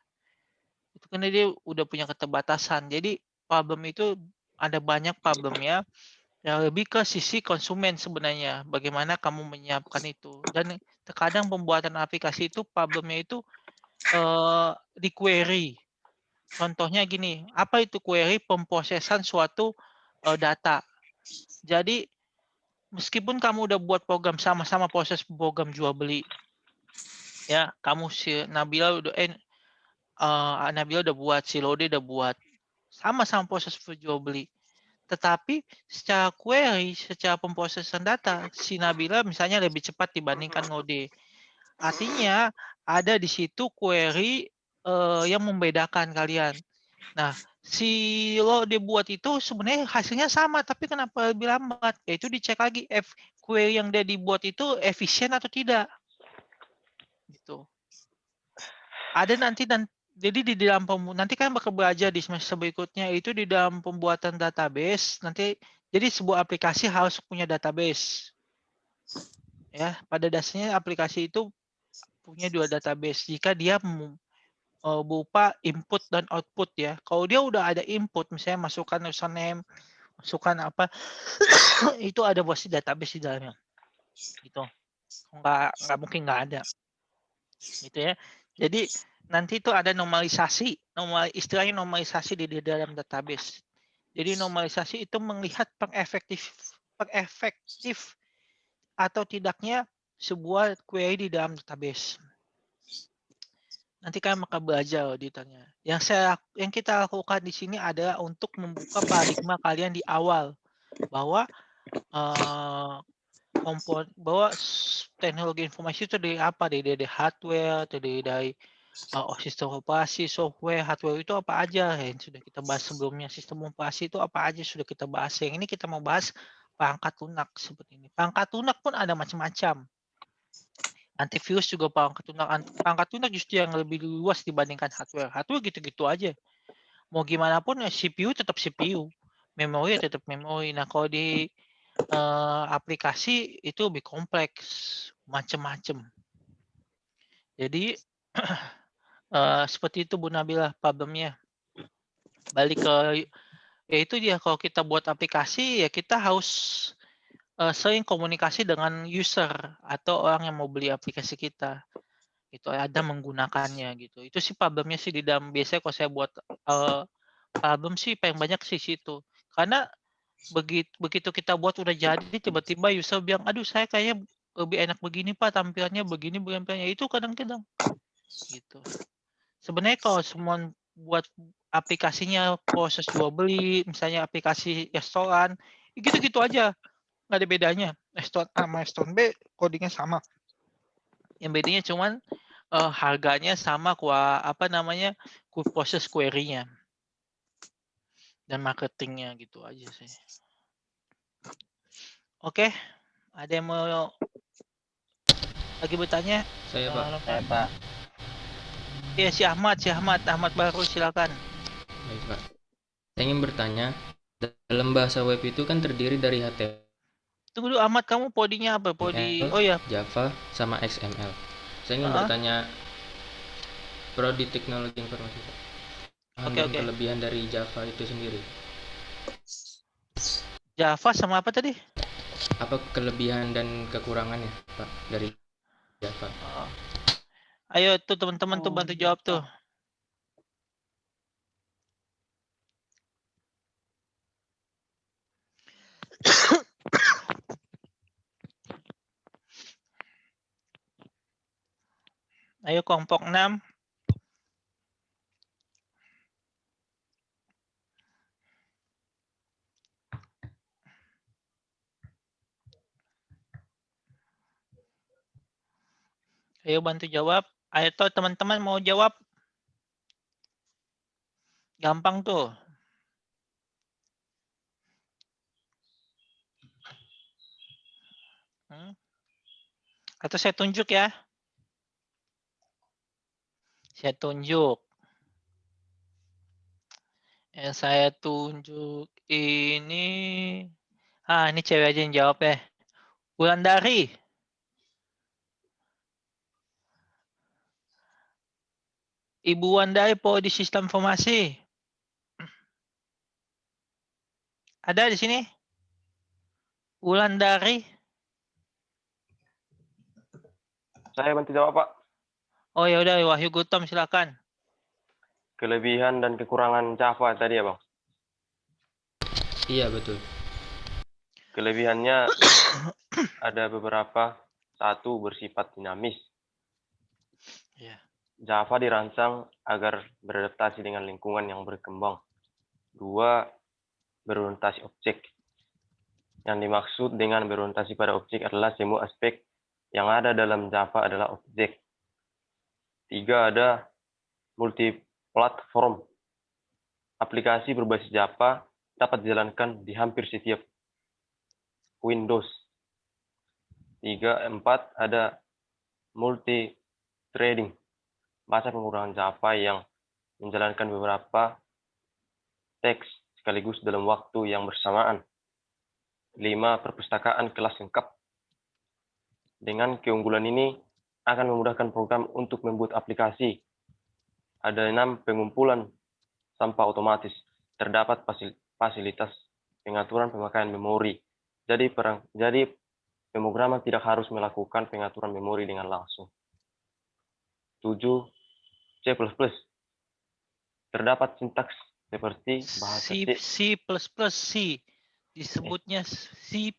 Itu karena dia udah punya keterbatasan. Jadi problem itu ada banyak problemnya yang lebih ke sisi konsumen sebenarnya. Bagaimana kamu menyiapkan itu. Dan terkadang pembuatan aplikasi itu problemnya itu di query. Contohnya gini, apa itu query? Pemprosesan suatu data. Jadi meskipun kamu udah buat program, sama-sama proses program jual beli, ya kamu si Nabila udah buat, si Lode udah buat, sama-sama proses jual beli. Tetapi secara query, secara pemprosesan data, si Nabila misalnya lebih cepat dibandingkan Ngode. Artinya ada di situ query yang membedakan kalian. Nah, si Lode buat itu sebenarnya hasilnya sama, tapi kenapa lebih lambat? Yaitu dicek lagi query yang dia dibuat itu efisien atau tidak. Gitu. Ada jadi di dalam nanti kan bakal belajar di semester berikutnya itu di dalam pembuatan database. Nanti jadi sebuah aplikasi harus punya database. Ya, pada dasarnya aplikasi itu punya 2 database jika dia berupa input dan output ya. Kalau dia udah ada input, misalnya masukkan username, masukkan apa, itu ada pasti database di dalamnya. Gitu. Nggak mungkin nggak ada. Gitu ya. Jadi nanti itu ada normalisasi, istilahnya normalisasi di dalam database. Jadi normalisasi itu melihat pengefektif atau tidaknya sebuah query di dalam database. Nanti kalian bakal belajar auditornya. Yang kita lakukan di sini adalah untuk membuka paradigma kalian di awal bahwa teknologi informasi itu dari apa? Dari hardware, dari sistem operasi, software, hardware itu apa aja yang sudah kita bahas sebelumnya. Sistem operasi itu apa aja sudah kita bahas. Yang ini kita mau bahas perangkat lunak seperti ini. Perangkat lunak pun ada macam-macam. Antivirus juga perangkat lunak justru yang lebih luas dibandingkan hardware. Hardware gitu-gitu aja. Mau gimana pun CPU tetap CPU, memori tetap memori. Nah kalau di aplikasi itu lebih kompleks, macam-macam. Jadi seperti itu Bu Nabila problemnya. Balik ke ya itu dia, kalau kita buat aplikasi ya kita harus sering komunikasi dengan user atau orang yang mau beli aplikasi kita. Itu ada menggunakannya gitu. Itu sih problemnya sih di dalam biasanya kalau saya buat problem sih paling banyak sih situ. Karena begitu kita buat udah jadi tiba-tiba user bilang, aduh saya kayaknya lebih enak begini Pak, tampilannya begini, tampilannya itu kadang-kadang gitu. Sebenarnya kalau semua buat aplikasinya proses jual beli, misalnya aplikasi restoran, gitu-gitu aja, nggak ada bedanya. Restoran A sama restoran B codingnya sama. Yang bedanya cuman harganya sama, proses query-nya dan marketingnya gitu aja sih. Oke, ada yang mau lagi bertanya? Saya Pak. Saya Pak. Ya si Ahmad baru silakan. Baik Pak. Saya ingin bertanya, dalam bahasa web itu kan terdiri dari HTML, Tunggu dulu Ahmad, kamu prodinya apa? Prodi Java, sama XML. Saya ingin bertanya prodi teknologi informasi Pak. Dan kelebihan dari Java itu sendiri. Java sama apa tadi? Apa kelebihan dan kekurangannya Pak dari Java? Ayo tuh teman-teman tuh bantu jawab tuh. Ayo kelompok 6. Ayo bantu jawab. Ayo tuh teman-teman mau jawab. Gampang tuh. Atau saya tunjuk ya. Saya tunjuk. Yang saya tunjuk ini. Ini cewek aja yang jawab ya. Wulandari. Ibu Wandai di sistem informasi. Ada di sini? Wulandari. Saya bantu jawab, Pak. Oh ya udah, Wahyu Gutom silakan. Kelebihan dan kekurangan Java tadi ya, Bang? Iya, betul. Kelebihannya ada beberapa. Satu, bersifat dinamis. Java dirancang agar beradaptasi dengan lingkungan yang berkembang. 2, berorientasi objek. Yang dimaksud dengan berorientasi pada objek adalah semua aspek yang ada dalam Java adalah objek. 3, ada multi-platform. Aplikasi berbasis Java dapat dijalankan di hampir setiap Windows. 4, ada multi-threading. Bahasa pemrograman Java yang menjalankan beberapa teks sekaligus dalam waktu yang bersamaan. 5, perpustakaan kelas lengkap. Dengan keunggulan ini akan memudahkan program untuk membuat aplikasi. Ada 6, pengumpulan sampah otomatis. Terdapat fasilitas pengaturan pemakaian memori. Jadi pemrograman tidak harus melakukan pengaturan memori dengan langsung. 7, C++. Terdapat sintaks seperti bahasa C++. Disebutnya C++.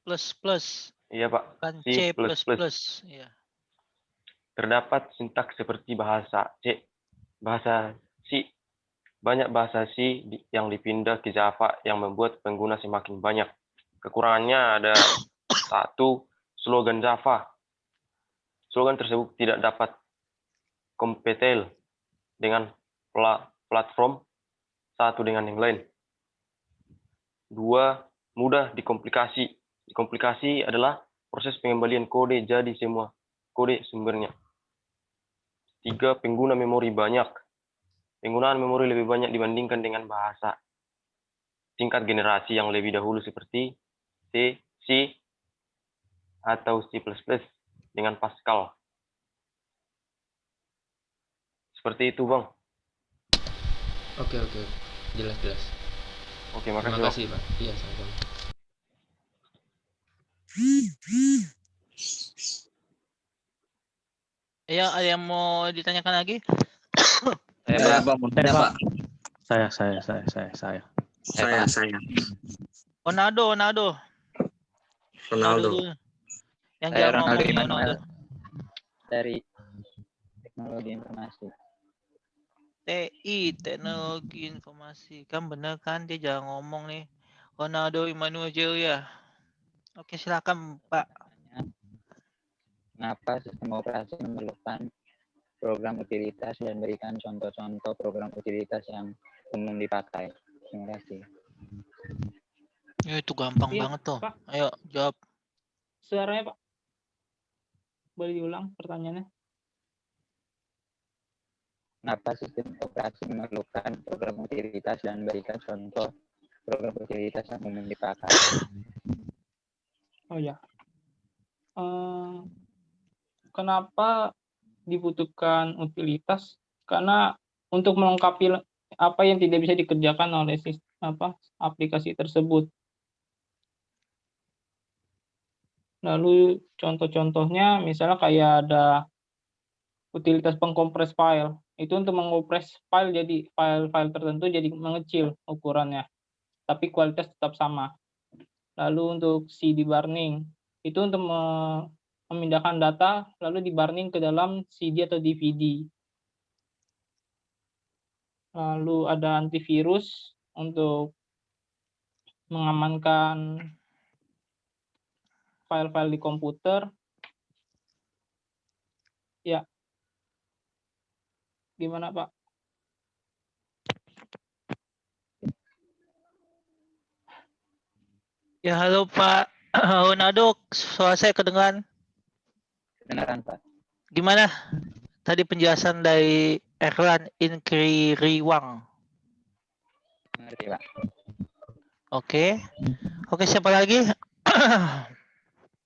Iya, Pak. Bukan C++. Ya. Terdapat sintaks seperti bahasa C Bahasa C. Banyak bahasa C yang dipindah ke Java yang membuat pengguna semakin banyak. Kekurangannya ada 1. Slogan Java. Slogan tersebut tidak dapat kompatibel dengan platform satu dengan yang lain. 2. Mudah dikomplikasi. Dikomplikasi adalah proses pengembalian kode jadi semua kode sumbernya. 3. Pengguna memori banyak. Penggunaan memori lebih banyak dibandingkan dengan bahasa tingkat generasi yang lebih dahulu seperti C atau C++ dengan Pascal. Seperti itu, Bang. Oke. Jelas. Oke, Terima makasih, Bang. kasih, Pak. Iya, sama-sama. Ya, ada yang mau ditanyakan lagi? Saya, Bang, mau tanya, Pak. Saya. Ronaldo. Dulu. Yang Saya jangan Ronaldo ngomong Immanuel. Ronaldo. Dari Teknologi Informasi. TI, Teknologi Informasi. Kan bener kan, dia jangan ngomong nih. Ronaldo Immanuel ya. Oke, silakan Pak. Kenapa sistem operasi memerlukan program utilitas dan berikan contoh-contoh program utilitas yang umum dipakai? Terima kasih. Ya, itu gampang Iya, banget tuh. Pak. Ayo, jawab. Suaranya, Pak. Boleh diulang pertanyaannya? Kenapa sistem operasi memerlukan program utilitas dan berikan contoh program utilitas yang umum dipakai? Oh ya. Kenapa dibutuhkan utilitas? Karena untuk melengkapi apa yang tidak bisa dikerjakan oleh aplikasi tersebut. Lalu contoh-contohnya misalnya kayak ada utilitas pengkompres file. Itu untuk mengkompres file jadi file-file tertentu jadi mengecil ukurannya, tapi kualitas tetap sama. Lalu untuk C deburning, itu untuk memindahkan data lalu diburning ke dalam CD atau DVD. Lalu ada antivirus untuk mengamankan file-file di komputer. Ya. Gimana, Pak? Ya, halo Pak Ronaldo, suara saya kedengaran? Kedengaran, Pak. Gimana tadi penjelasan dari Erlan Inkriwang? Mengerti, Pak. Oke, siapa lagi?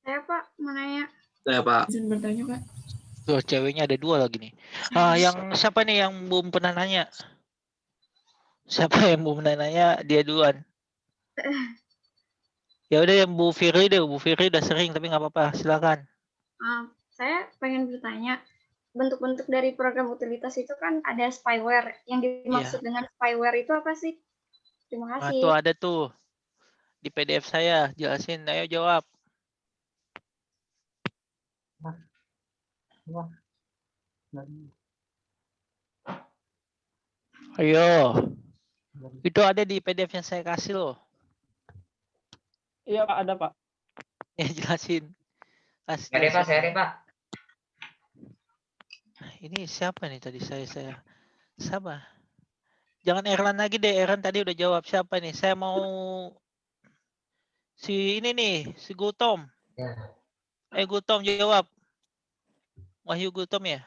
Saya Pak, mau nanya. Saya, Pak. Izin bertanya Pak. Tuh, ceweknya ada 2 lagi nih. Yang siapa nih yang belum pernah nanya? Siapa yang belum pernah nanya? Dia duluan. Ya udah, yang Bu Firly deh. Bu Firly udah sering tapi nggak apa-apa. Silakan. Saya pengen bertanya, bentuk-bentuk dari program utilitas itu kan ada spyware. Yang dimaksud dengan spyware itu apa sih? Terima kasih. Tuh ada tuh di PDF saya. Jelasin. Ayo jawab. Ayo. Itu ada di PDF yang saya kasih loh. Iya, Pak, ada, Pak. Ya, jelasin. Saya ada, Pak. Ini siapa nih tadi saya? Siapa? Jangan Erlan lagi deh. Erlan tadi udah jawab. Siapa nih? Saya mau si ini nih, si Gutom. Ya. Gutom jawab. Wahyu Gutom ya?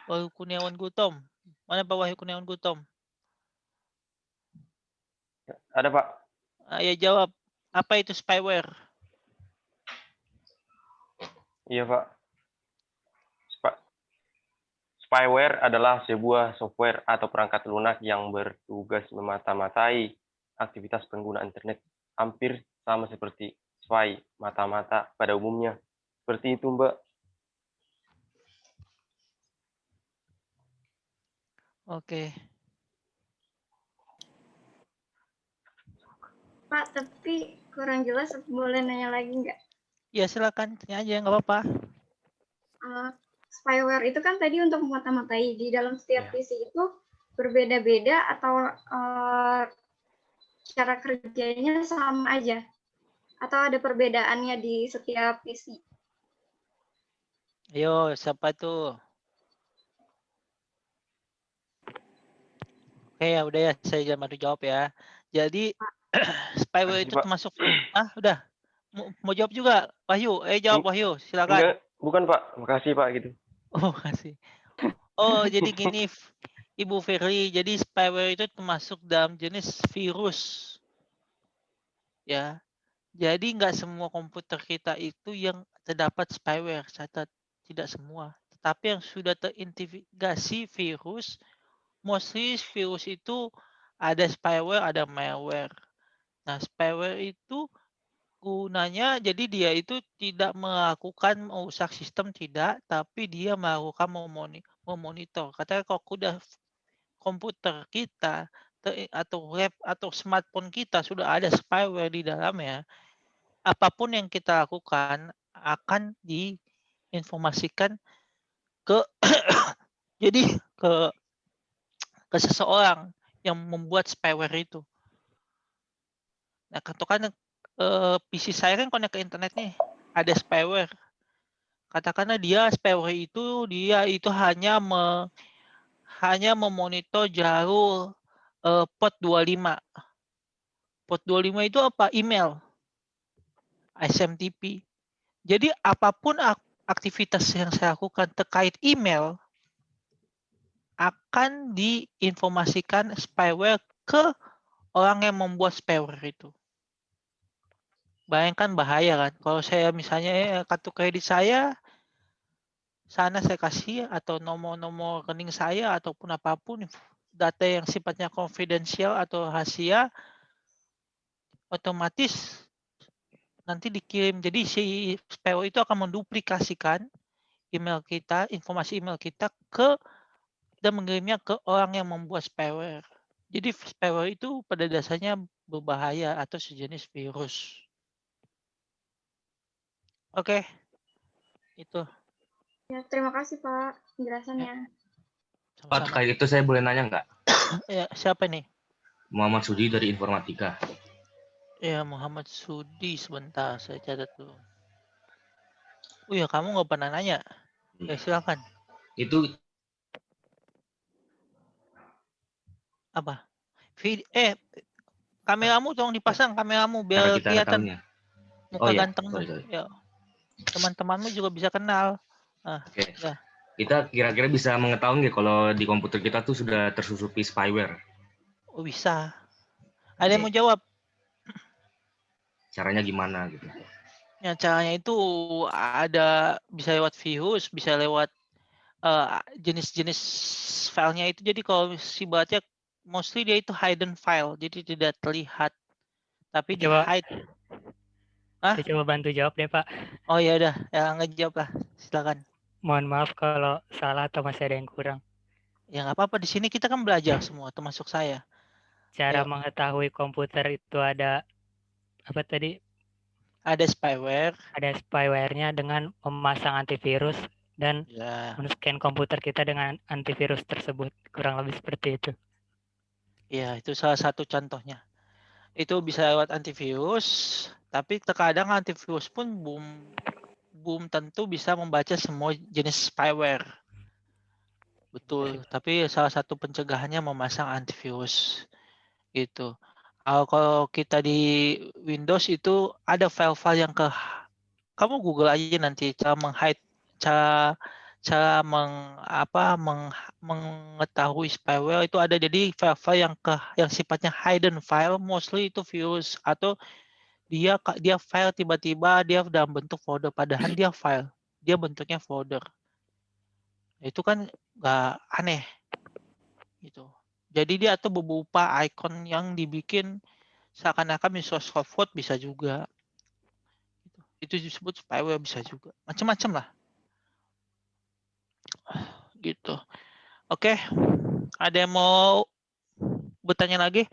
Wahyu Kurniawan Gutom. Mana Pak Wahyu Kurniawan Gutom? Ada, Pak. Ya jawab. Apa itu spyware? Iya, Pak. Spyware adalah sebuah software atau perangkat lunak yang bertugas memata-matai aktivitas pengguna internet, hampir sama seperti spy, mata-mata pada umumnya. Seperti itu, Mbak. Oke. Pak, tapi kurang jelas, boleh nanya lagi nggak? Ya silakan, tanya aja, nggak apa-apa. spyware itu kan tadi untuk memata-matai, di dalam setiap PC itu berbeda-beda atau cara kerjanya sama aja? Atau ada perbedaannya di setiap PC? Ayo, siapa tuh? Oke, ya udah ya, saya jangan bantu jawab ya. Jadi spyware itu termasuk udah. Mau jawab juga, Wahyu? Jawab Wahyu, silakan. Enggak, bukan Pak. Makasih Pak gitu. Oh, makasih. Oh, jadi gini, Ibu Ferry, jadi spyware itu termasuk dalam jenis virus. Ya. Jadi nggak semua komputer kita itu yang terdapat spyware, catat tidak semua. Tetapi yang sudah terintegrasi virus, mostly virus itu ada spyware, ada malware. Nah, spyware itu gunanya jadi dia itu tidak melakukan merusak sistem, tidak, tapi dia melakukan memonitor. Katanya kalau udah komputer kita atau web atau smartphone kita sudah ada spyware di dalamnya, apapun yang kita lakukan akan diinformasikan ke jadi ke seseorang yang membuat spyware itu. Nah, katakan PC saya kan connect ke internet nih, ada spyware. Katakanlah spyware itu hanya memonitor jalur port 25. Port 25 itu apa? Email. SMTP. Jadi apapun aktivitas yang saya lakukan terkait email akan diinformasikan spyware ke orang yang membuat spyware itu. Bayangkan bahaya kan? Kalau saya misalnya kartu kredit saya sana saya kasih atau nomor-nomor rekening saya ataupun apapun data yang sifatnya konfidensial atau rahasia, otomatis nanti dikirim. Jadi si spyware itu akan menduplikasikan email kita, informasi email kita dan mengirimnya ke orang yang membuat spyware. Jadi spyware itu pada dasarnya berbahaya atau sejenis virus. Oke. Itu. Ya, terima kasih Pak penjelasannya. Pak, terkait itu saya boleh nanya nggak? Ya, siapa nih? Muhammad Sudi dari Informatika. Ya, Muhammad Sudi, sebentar saya catat dulu. Oh ya, kamu nggak pernah nanya. Ya, silakan. Itu apa? Kameramu tolong dipasang, kameramu biar kelihatan muka gantengmu. Ya. Teman-temanmu juga bisa kenal. Nah, Oke. Ya. Kita kira-kira bisa mengetahui nggak kalau di komputer kita tuh sudah tersusupi spyware? Oh, bisa. Ada yang mau jawab? Caranya gimana gitu? Ya, caranya itu bisa lewat virus, bisa lewat jenis-jenis filenya itu. Jadi kalau sifatnya mostly dia itu hidden file, jadi tidak terlihat, tapi di hide. Saya coba bantu jawab deh Pak. Oh ya udah, ya ngejawab lah, silakan. Mohon maaf kalau salah atau masih ada yang kurang. Ya nggak apa-apa, di sini kita kan belajar semua, termasuk saya. Cara mengetahui komputer itu ada apa tadi? Ada spyware. Ada spyware-nya dengan memasang antivirus dan men-scan komputer kita dengan antivirus tersebut. Kurang lebih seperti itu. Ya, itu salah satu contohnya. Itu bisa lewat antivirus, tapi terkadang antivirus pun belum tentu bisa membaca semua jenis spyware. Betul, tapi salah satu pencegahannya memasang antivirus. Gitu. Kalau kita di Windows itu ada file-file yang kamu Google aja nanti cara menghide, cara mengetahui spyware itu ada. Jadi file-file yang sifatnya hidden file, mostly itu virus atau dia file tiba-tiba dia dalam bentuk folder, padahal dia file, dia bentuknya folder. Itu kan nggak aneh gitu. Jadi dia atau berupa icon yang dibikin seakan-akan Microsoft Word bisa juga. Itu disebut spyware, bisa juga. Macam-macam lah. Gitu. Oke. Ada yang mau bertanya lagi?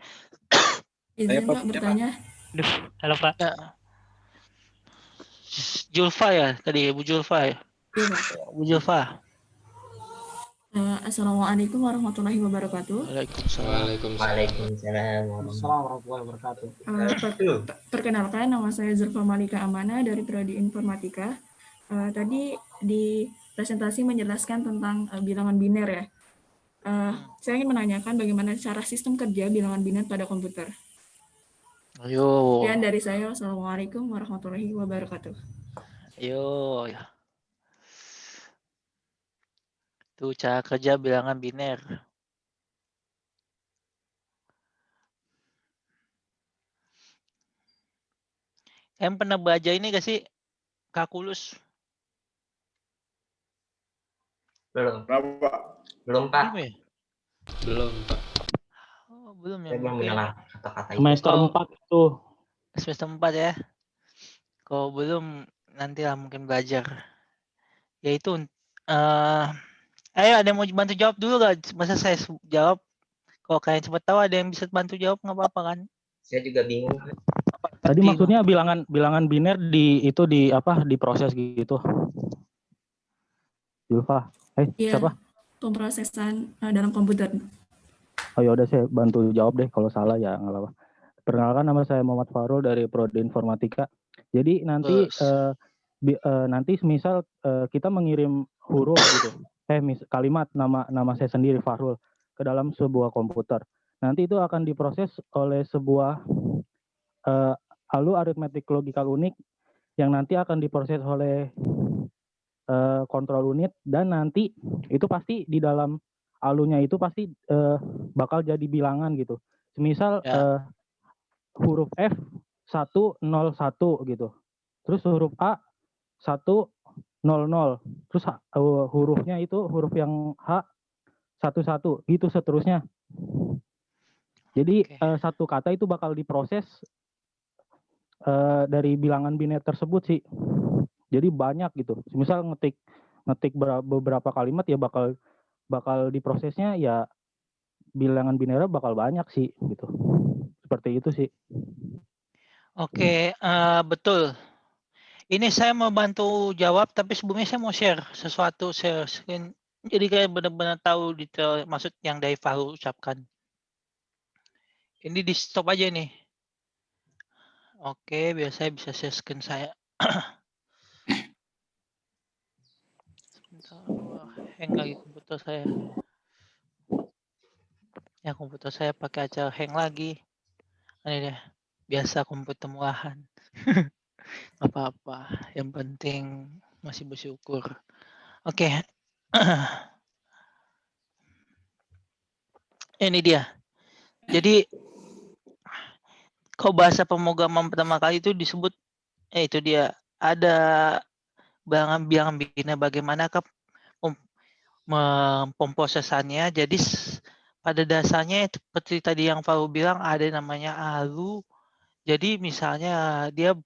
Izin Pak bertanya. Halo Pak. Ya. Julfa ya tadi, Bu Julfa ya? Iya Pak. Bu Julfa. Assalamualaikum warahmatullahi wabarakatuh. Waalaikumsalam. Waalaikumsalam warahmatullahi wabarakatuh. Perkenalkan, nama saya Zulfa Malika Amana dari Prodi Informatika. Tadi di presentasi menjelaskan tentang bilangan biner ya. Saya ingin menanyakan bagaimana cara sistem kerja bilangan biner pada komputer. Ayo. Sekian dari saya. Wassalamualaikum warahmatullahi wabarakatuh. Ayo. Itu cara kerja bilangan biner. Kalian pernah belajar ini gak sih? Kalkulus? Belum. Pak. Belum, Pak. Belum ya? Belum, Pak. Oh, belum ya. Saya belum mendengar kata-kata itu. Semester 4 itu. Semester 4 ya. Kalau belum, nantilah mungkin belajar. Yaitu, ayo ada yang mau bantu jawab dulu gak? Masa saya jawab? Kalau kalian cepat tahu ada yang bisa bantu jawab nggak apa-apa kan? Saya juga bingung. Tadi maksudnya bilangan biner di diproses gitu. Zulfa. Iya, Siapa? pemrosesan dalam komputer. Oh ya udah saya bantu jawab deh, kalau salah ya nggak apa-apa. Perkenalkan, nama saya Muhammad Farul dari Prodi Informatika. Jadi nanti nanti misal kita mengirim huruf gitu, kalimat nama saya sendiri Farul ke dalam sebuah komputer. Nanti itu akan diproses oleh sebuah alur aritmetik logikal unik yang nanti akan diproses oleh kontrol unit, dan nanti itu pasti di dalam alurnya itu pasti bakal jadi bilangan gitu. Semisal huruf F 101 gitu. Terus huruf A 100, terus hurufnya itu huruf yang H 11 gitu seterusnya. Jadi satu kata itu bakal diproses dari bilangan biner tersebut sih. Jadi banyak gitu. Misal ngetik beberapa kalimat ya bakal diprosesnya ya bilangan binernya bakal banyak sih gitu. Seperti itu sih. Oke, betul. Ini saya mau bantu jawab, tapi sebelumnya saya mau share sesuatu. Jadi kayak benar-benar tahu detail maksud yang dari Farul ucapkan. Ini di stop aja nih. Oke, biar saya bisa share screen saya. Sebentar, hang lagi komputer saya. Ya, komputer saya pakai acara hang lagi. Ini deh, biasa komputer murahan. Apa-apa, yang penting masih bersyukur. Oke. Ini dia. Jadi kalau bahasa pemrograman pertama kali itu disebut itu dia ada bilangan biner bagaimanakah pemprosesannya. Jadi pada dasarnya seperti tadi yang Faru bilang ada namanya ALU. Jadi misalnya dia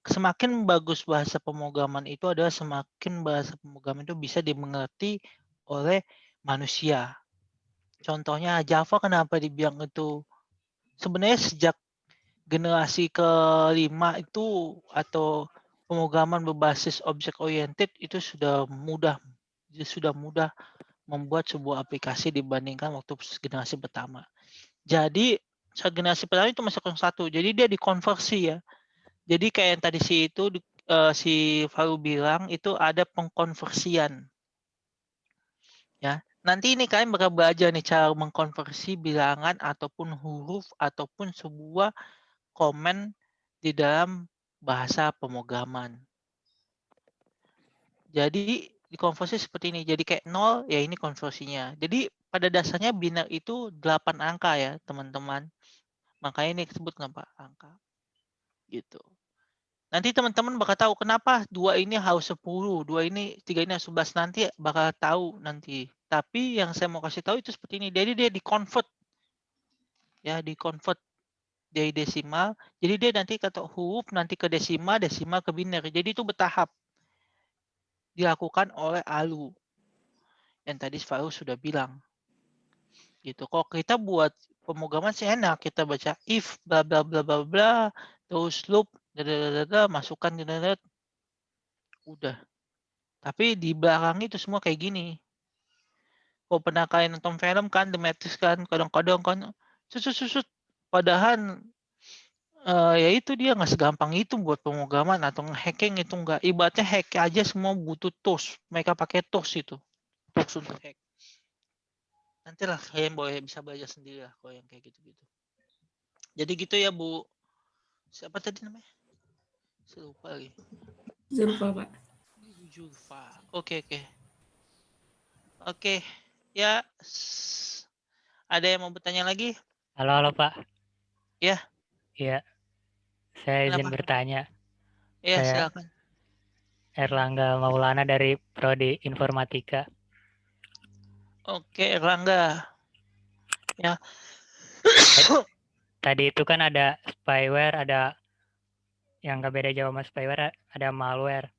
semakin bagus bahasa pemrograman itu adalah semakin bahasa pemrograman itu bisa dimengerti oleh manusia. Contohnya Java kenapa dibilang itu sebenarnya sejak generasi ke-5 itu atau pemrograman berbasis object oriented itu sudah mudah membuat sebuah aplikasi dibandingkan waktu generasi pertama. Jadi generasi pertama itu masih 1, jadi dia dikonversi ya. Jadi kayak yang tadi si Faru bilang itu ada pengkonversian. Ya, nanti ini kalian bakal belajar nih cara mengkonversi bilangan ataupun huruf ataupun sebuah komen di dalam bahasa pemrograman. Jadi dikonversi seperti ini. Jadi kayak 0 ya ini konversinya. Jadi pada dasarnya biner itu 8 angka ya, teman-teman. Makanya ini disebut angka. Gitu. Nanti teman-teman bakal tahu kenapa 2 ini harus 10, 2 ini 3 ini harus 11, nanti bakal tahu nanti. Tapi yang saya mau kasih tahu itu seperti ini. Jadi dia di-convert. Ya, di-convert dari desimal. Jadi dia nanti kata huruf nanti ke desimal, desimal ke biner. Jadi itu bertahap. Dilakukan oleh ALU. Yang tadi Faru sudah bilang. Gitu. Kalau kita buat pemrograman sih enak, kita baca if bla bla bla bla bla, terus loop masukkan udah. Tapi di belakang itu semua kayak gini. Kok pernah kalian nonton film kan, The Matrix kan, kadang-kadang kan susut padahal ya itu dia nggak segampang itu buat pemrograman atau nge-hacking itu nggak. Ibaratnya hack aja semua butuh tools. Mereka pakai tools itu. Tools untuk hack. Nantilah kalian boleh bisa belajar sendiri lah kalau yang kayak gitu-gitu. Jadi gitu ya Bu. Siapa tadi namanya? Saya lupa lagi. Zulfa, Pak. Zulfa. Oke. Oke. Ya. Ada yang mau bertanya lagi? Halo Pak. Ya. Iya. Saya izin Kenapa? bertanya. Ya, Saya silakan. Erlangga Maulana dari Prodi Informatika. Oke, Erlangga. Ya. Tadi itu kan ada spyware, ada yang nggak beda jauh sama spyware, ada malware.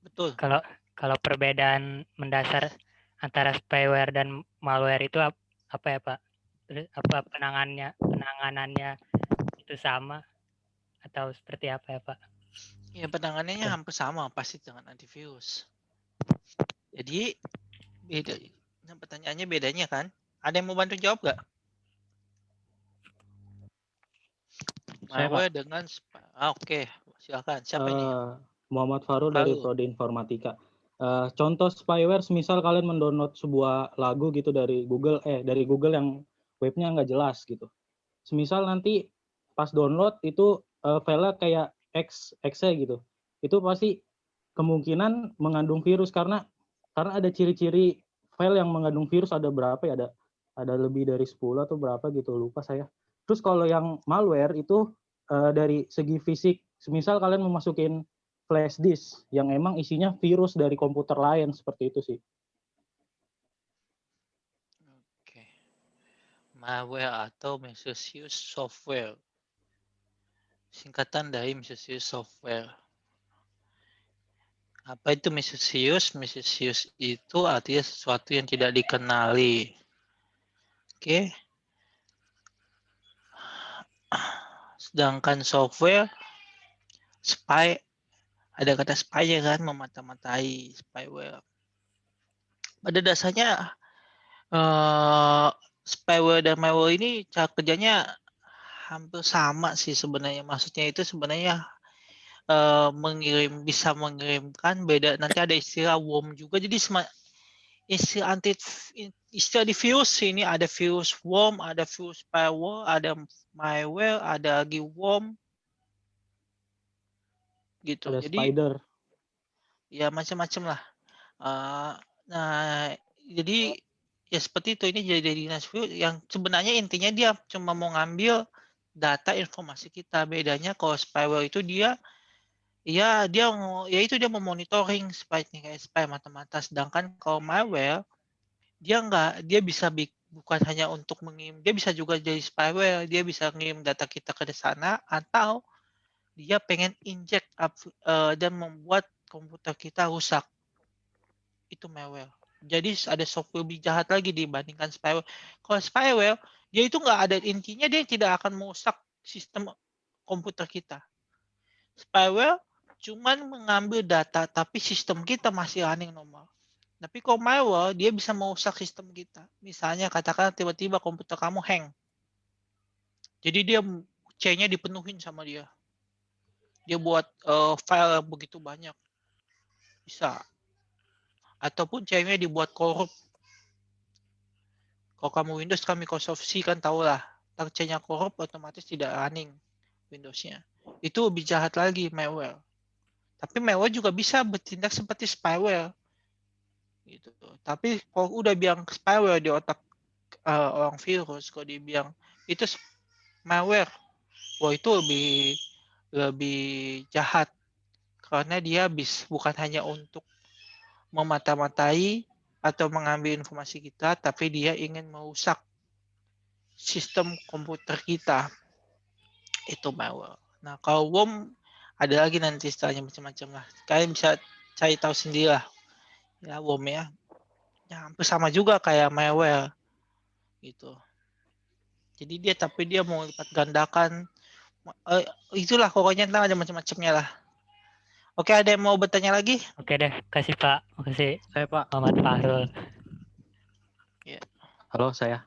Betul. Kalau perbedaan mendasar antara spyware dan malware itu apa ya Pak? Terus apa penanganannya itu sama atau seperti apa ya Pak? Ya, penanganannya hampir sama pasti dengan antivirus. Jadi beda. Nah, pertanyaannya bedanya kan? Ada yang mau bantu jawab nggak? Malware dengan Oke, silakan. Siapa ini? Muhammad Farul dari Prodi Informatika. Contoh spyware, misal kalian mendownload sebuah lagu gitu dari Google yang webnya nggak jelas gitu. Semisal nanti pas download itu filenya kayak exe gitu. Itu pasti kemungkinan mengandung virus karena ada ciri-ciri file yang mengandung virus ada berapa ya? Ada lebih dari 10 atau berapa gitu, lupa saya. Terus kalau yang malware itu dari segi fisik, semisal kalian memasukin flash disk yang emang isinya virus dari komputer lain, seperti itu sih. Oke. Malware atau malicious software. Singkatan dari malicious software. Apa itu malicious? Malicious itu artinya sesuatu yang tidak dikenali. Oke. Sedangkan software, spy, ada kata spy ya kan, memata-matai, spyware. Pada dasarnya spyware dan malware ini cara kerjanya hampir sama sih sebenarnya. Maksudnya itu sebenarnya bisa mengirimkan, beda nanti ada istilah worm juga. Jadi istilah di virus ini ada virus worm, ada virus spyware, ada malware, ada lagi worm gitu. Ada jadi spider. Ya macam-macam lah. Nah, jadi ya seperti itu, ini jadi dinas yang sebenarnya intinya dia cuma mau ngambil data informasi kita. Bedanya kalau spyware itu dia memonitoring spy kayak spy mata-mata. Sedangkan kalau malware dia bisa bukan hanya untuk mengirim, dia bisa juga jadi spyware, dia bisa ngirim data kita ke sana atau dia pengen inject dan membuat komputer kita rusak. Itu malware. Jadi ada software lebih jahat lagi dibandingkan spyware. Kalau spyware, dia itu nggak ada intinya, dia tidak akan merusak sistem komputer kita. Spyware cuman mengambil data, tapi sistem kita masih running normal. Tapi kalau malware, dia bisa merusak sistem kita. Misalnya katakan tiba-tiba komputer kamu hang. Jadi dia C-nya dipenuhin sama dia. Dia buat file begitu banyak. Bisa. Ataupun C-nya dibuat korup. Kalau kamu Windows, kan Microsoft C kan tahu lah. C-nya korup, otomatis tidak running Windows-nya. Itu lebih jahat lagi, malware. Tapi malware juga bisa bertindak seperti spyware. Gitu. Tapi kalau udah bilang spyware di otak orang virus, kalau dibilang itu malware, wah itu lebih jahat karena dia bukan hanya untuk memata-matai atau mengambil informasi kita, tapi dia ingin merusak sistem komputer kita. Itu malware. Nah, kalau worm ada lagi nanti istilahnya macam-macam lah. Kalian bisa cari tahu sendiri lah. Ya, worm ya. Ya, hampir sama juga kayak malware. Gitu. Jadi dia mau lipat gandakan. Itulah pokoknya ada macam-macamnya lah. Oke, ada yang mau bertanya lagi? Oke deh, kasih Pak. Makasih. Saya Pak. Muhammad Fahrul. Halo, saya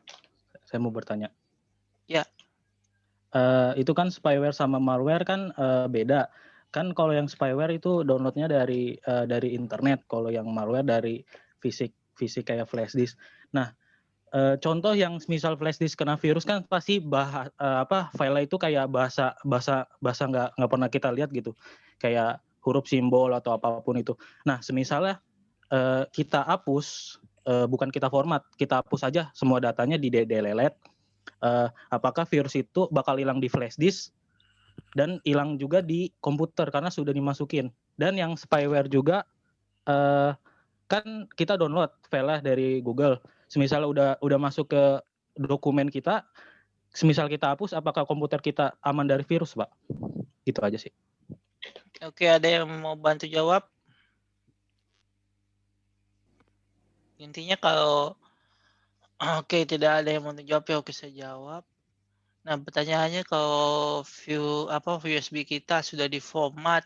mau bertanya. Ya. Itu kan spyware sama malware kan beda. Kan kalau yang spyware itu downloadnya dari internet, kalau yang malware dari fisik kayak flash disk. Nah, contoh yang misal flash disk kena virus kan pasti file itu kayak bahasa nggak pernah kita lihat gitu, kayak huruf simbol atau apapun itu. Nah, semisalnya kita hapus, bukan kita format, kita hapus aja semua datanya di delelet. Apakah virus itu bakal hilang di flash disk dan hilang juga di komputer karena sudah dimasukin. Dan yang spyware juga kan kita download file dari Google. Semisal udah masuk ke dokumen kita, semisal kita hapus, apakah komputer kita aman dari virus, Pak? Gitu aja sih. Oke, ada yang mau bantu jawab? Intinya kalau oke, tidak ada yang mau jawab ya, oke saya jawab. Nah, pertanyaannya kalau USB kita sudah diformat,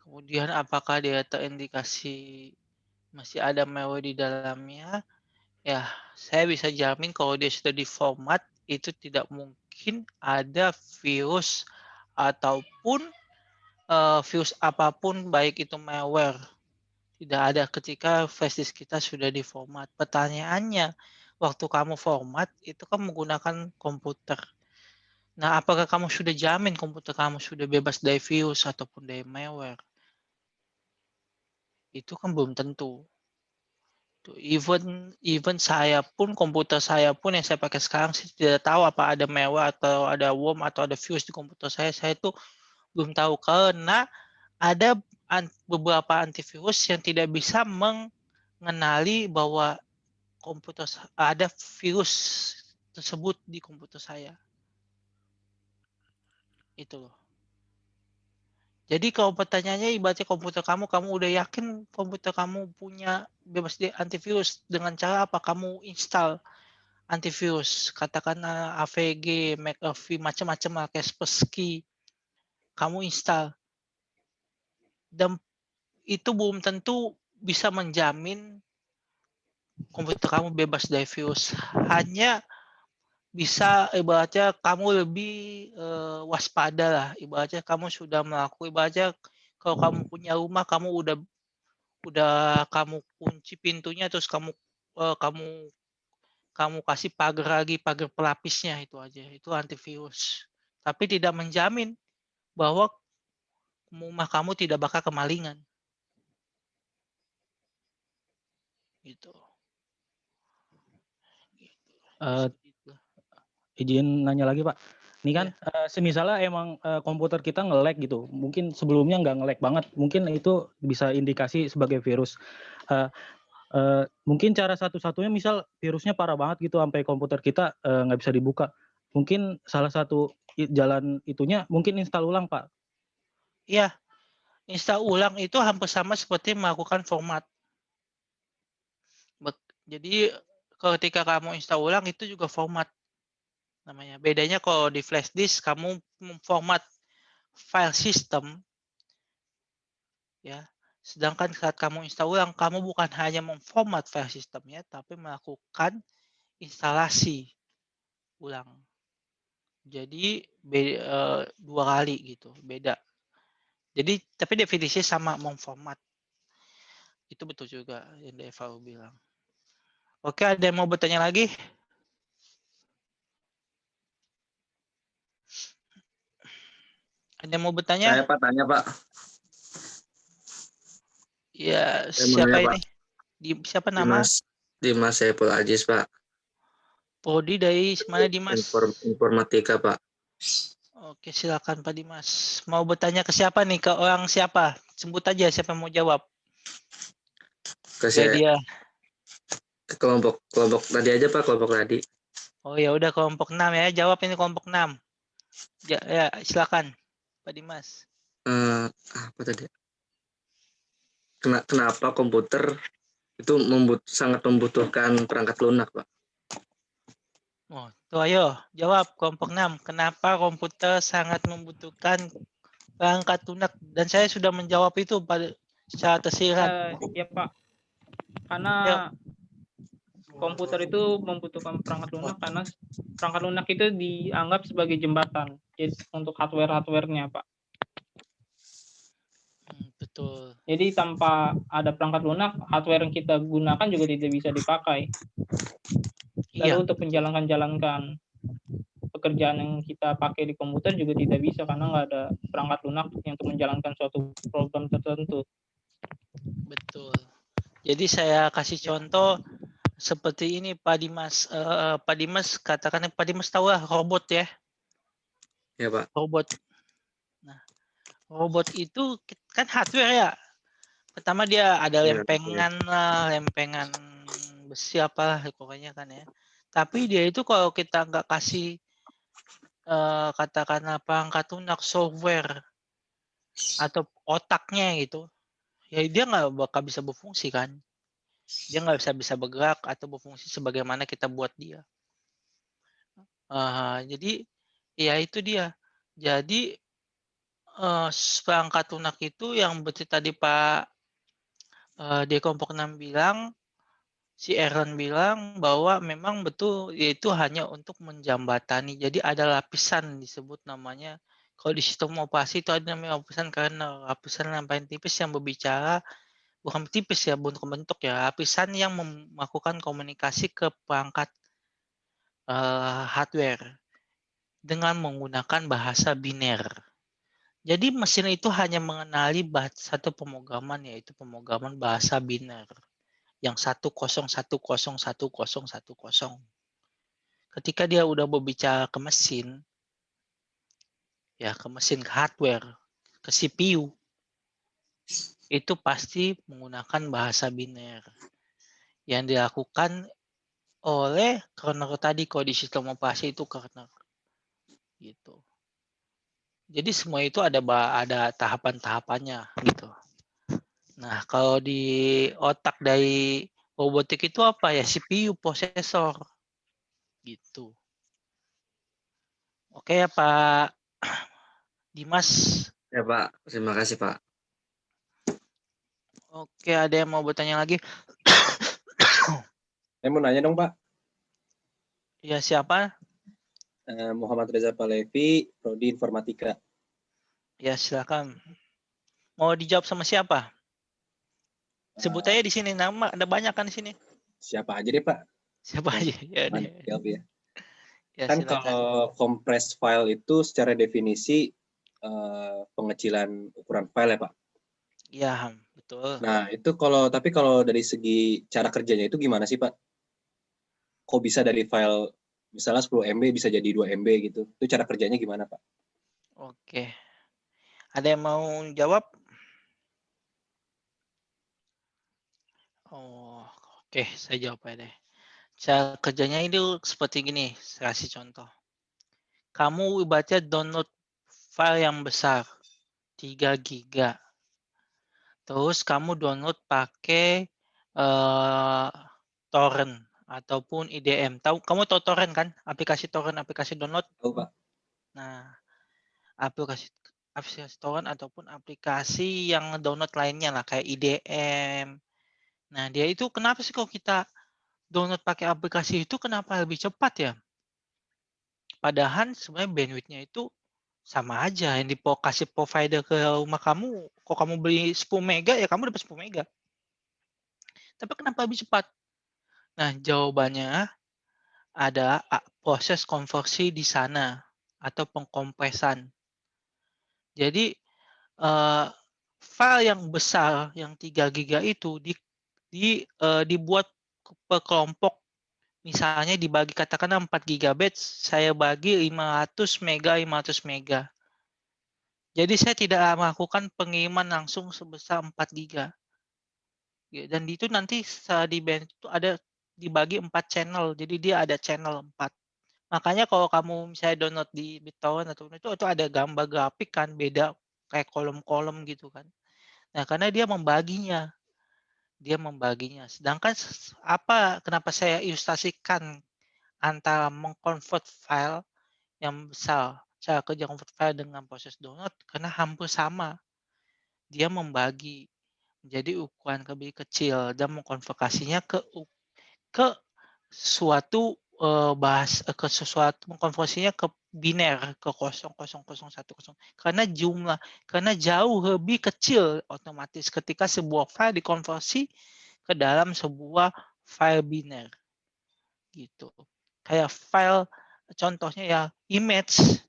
kemudian apakah dia terindikasi masih ada malware di dalamnya? Ya, saya bisa jamin kalau dia sudah diformat, itu tidak mungkin ada virus ataupun virus apapun, baik itu malware. Tidak ada ketika flash disk kita sudah diformat. Pertanyaannya, waktu kamu format itu kan menggunakan komputer. Nah, apakah kamu sudah jamin komputer kamu sudah bebas dari virus ataupun dari malware? Itu kan belum tentu. Even saya pun, komputer saya pun yang saya pakai sekarang, saya tidak tahu apa ada malware atau ada worm atau ada virus di komputer saya. Saya itu belum tahu karena ada beberapa antivirus yang tidak bisa mengenali bahwa komputer ada virus tersebut di komputer saya. Itu loh. Jadi kalau pertanyaannya ibaratnya komputer kamu udah yakin komputer kamu punya bebas dari antivirus, dengan cara apa? Kamu install antivirus, katakanlah AVG, McAfee, macam-macam lah, Kaspersky, kamu install. Dan itu belum tentu bisa menjamin komputer kamu bebas dari virus. Hanya bisa ibaratnya kamu lebih waspada lah. Ibaratnya kamu sudah melakukan, ibaratnya kalau kamu punya rumah, kamu udah kamu kunci pintunya, terus kamu kasih pagar lagi, pagar pelapisnya, itu aja. Itu antivirus. Tapi tidak menjamin bahwa rumah kamu tidak bakal kemalingan. Gitu. Izin nanya lagi, Pak. Ini kan semisalnya emang komputer kita nge-lag gitu. Mungkin sebelumnya nggak nge-lag banget. Mungkin itu bisa indikasi sebagai virus. Mungkin cara satu-satunya misal virusnya parah banget gitu sampai komputer kita nggak bisa dibuka. Mungkin salah satu jalan itunya mungkin install ulang, Pak. Iya. Install ulang itu hampir sama seperti melakukan format. Jadi ketika kamu install ulang itu juga format namanya. Bedanya kalau di flash disk kamu memformat file system, ya. Sedangkan saat kamu install ulang, kamu bukan hanya memformat file systemnya, tapi melakukan instalasi ulang. Jadi dua kali gitu, beda. Jadi tapi definisinya sama, memformat. Itu betul juga yang Deva bilang. Oke, ada yang mau bertanya lagi? Ada yang mau bertanya? Saya Pak tanya Pak. Ya, siapa ini? Siapa nama? Dimas Saiful Aziz, Pak. Prodi dari mana, Dimas? Informatika, Pak. Oke, silakan Pak Dimas. Mau bertanya ke siapa nih? Ke orang siapa? Sebut aja siapa yang mau jawab. Ke saya. Ke kelompok tadi aja, Pak, kelompok tadi. Oh ya udah, kelompok 6 ya. Jawab ini kelompok 6. Ya, silakan Pak Dimas. Apa tadi? Kenapa komputer itu sangat membutuhkan perangkat lunak, Pak? Oh, tuh ayo jawab kelompok 6. Kenapa komputer sangat membutuhkan perangkat lunak? Dan saya sudah menjawab itu pada secara tersirat. Ya Pak, karena komputer itu membutuhkan perangkat lunak karena perangkat lunak itu dianggap sebagai jembatan untuk hardware-hardware-nya, Pak. Betul. Jadi tanpa ada perangkat lunak, hardware yang kita gunakan juga tidak bisa dipakai. Lalu Iya, untuk menjalankan pekerjaan yang kita pakai di komputer juga tidak bisa karena nggak ada perangkat lunak yang untuk menjalankan suatu program tertentu. betul. Jadi saya kasih contoh seperti ini Pak Dimas. Pak Dimas katakan Pak Dimas tahu lah robot ya. Ya Pak. Robot. Nah, robot itu kan hardware ya. Pertama dia ada lempengan lah, lempengan besi apalah pokoknya kan ya. Tapi dia itu kalau kita nggak kasih katakanlah perangkat lunak software atau otaknya gitu, ya dia nggak bakal bisa berfungsi kan. Dia nggak bisa bergerak atau berfungsi sebagaimana kita buat dia. Jadi ya itu dia. Jadi perangkat lunak itu yang seperti tadi Pak di kelompok 6 bilang, si Aaron bilang bahwa memang betul itu hanya untuk menjembatani. Jadi ada lapisan disebut namanya, kalau di sistem operasi itu ada namanya lapisan kernel, lapisan yang paling tipis yang berbicara, bukan tipis ya bentuk ya, lapisan yang melakukan komunikasi ke perangkat hardware dengan menggunakan bahasa biner. Jadi mesin itu hanya mengenali satu pemrograman, yaitu pemrograman bahasa biner yang 10101010. Ketika dia udah berbicara ke mesin, ya ke mesin, ke hardware, ke CPU, itu pasti menggunakan bahasa biner yang dilakukan oleh kernel tadi. Kalau di sistem operasi itu kernel gitu. Jadi semua itu ada tahapan-tahapannya gitu. Nah, kalau di otak dari robotik itu apa ya? CPU, prosesor gitu. Oke ya Pak Dimas. Ya Pak, terima kasih Pak. Oke, ada yang mau bertanya lagi? Saya mau nanya dong Pak. Ya, siapa? Muhammad Reza Palevi, Prodi Informatika. Ya, silakan. Mau dijawab sama siapa? Sebut aja di sini nama, ada banyak kan di sini. Siapa aja deh Pak. Siapa aja? Ya, jawab ya. Ya, Kan silakan. kalau compress file itu secara definisi pengecilan ukuran file ya Pak. Iya, betul. Nah itu tapi kalau dari segi cara kerjanya itu gimana sih Pak? Kok bisa dari file misalnya 10 MB bisa jadi 2 MB gitu? Itu cara kerjanya gimana Pak? Oke. Ada yang mau jawab? Oh, oke, saya jawab aja deh. Cara kerjanya itu seperti gini, saya kasih contoh. Kamu ibaratnya download file yang besar, 3 GB. Terus kamu download pakai torrent ataupun IDM. Kamu tahu torrent kan? Aplikasi torrent, aplikasi download. Tahu Pak. Nah, aplikasi torrent ataupun aplikasi yang download lainnya lah kayak IDM. Nah, dia itu kenapa sih kalau kita download pakai aplikasi itu kenapa lebih cepat ya? Padahal sebenarnya bandwidth-nya itu sama aja yang dikasih provider ke rumah kamu. Kalau kamu beli 10 mega ya kamu dapat 10 mega. Tapi kenapa lebih cepat? Nah, jawabannya ada proses konversi di sana atau pengkompresan. Jadi file yang besar yang 3 GB itu dibuat per kelompok. Misalnya dibagi katakanlah 4 GB, saya bagi 500 mega 500 mega. Jadi saya tidak melakukan pengiriman langsung sebesar 4 GB. Dan itu nanti di band itu ada dibagi 4 channel. Jadi dia ada channel 4. Makanya kalau kamu misalnya download di BitTorrent atau itu ada gambar grafik kan beda kayak kolom-kolom gitu kan. Nah, karena dia membaginya. Sedangkan kenapa saya ilustrasikan antara mengkonvert file yang besar, cara kerja convert file dengan proses download karena hampir sama. Dia membagi menjadi ukuran lebih kecil dan mengkonvertasinya ke suatu ke sesuatu, mengkonversinya ke biner, ke 00010, karena jauh lebih kecil otomatis ketika sebuah file dikonversi ke dalam sebuah file biner gitu. Kayak file contohnya ya image,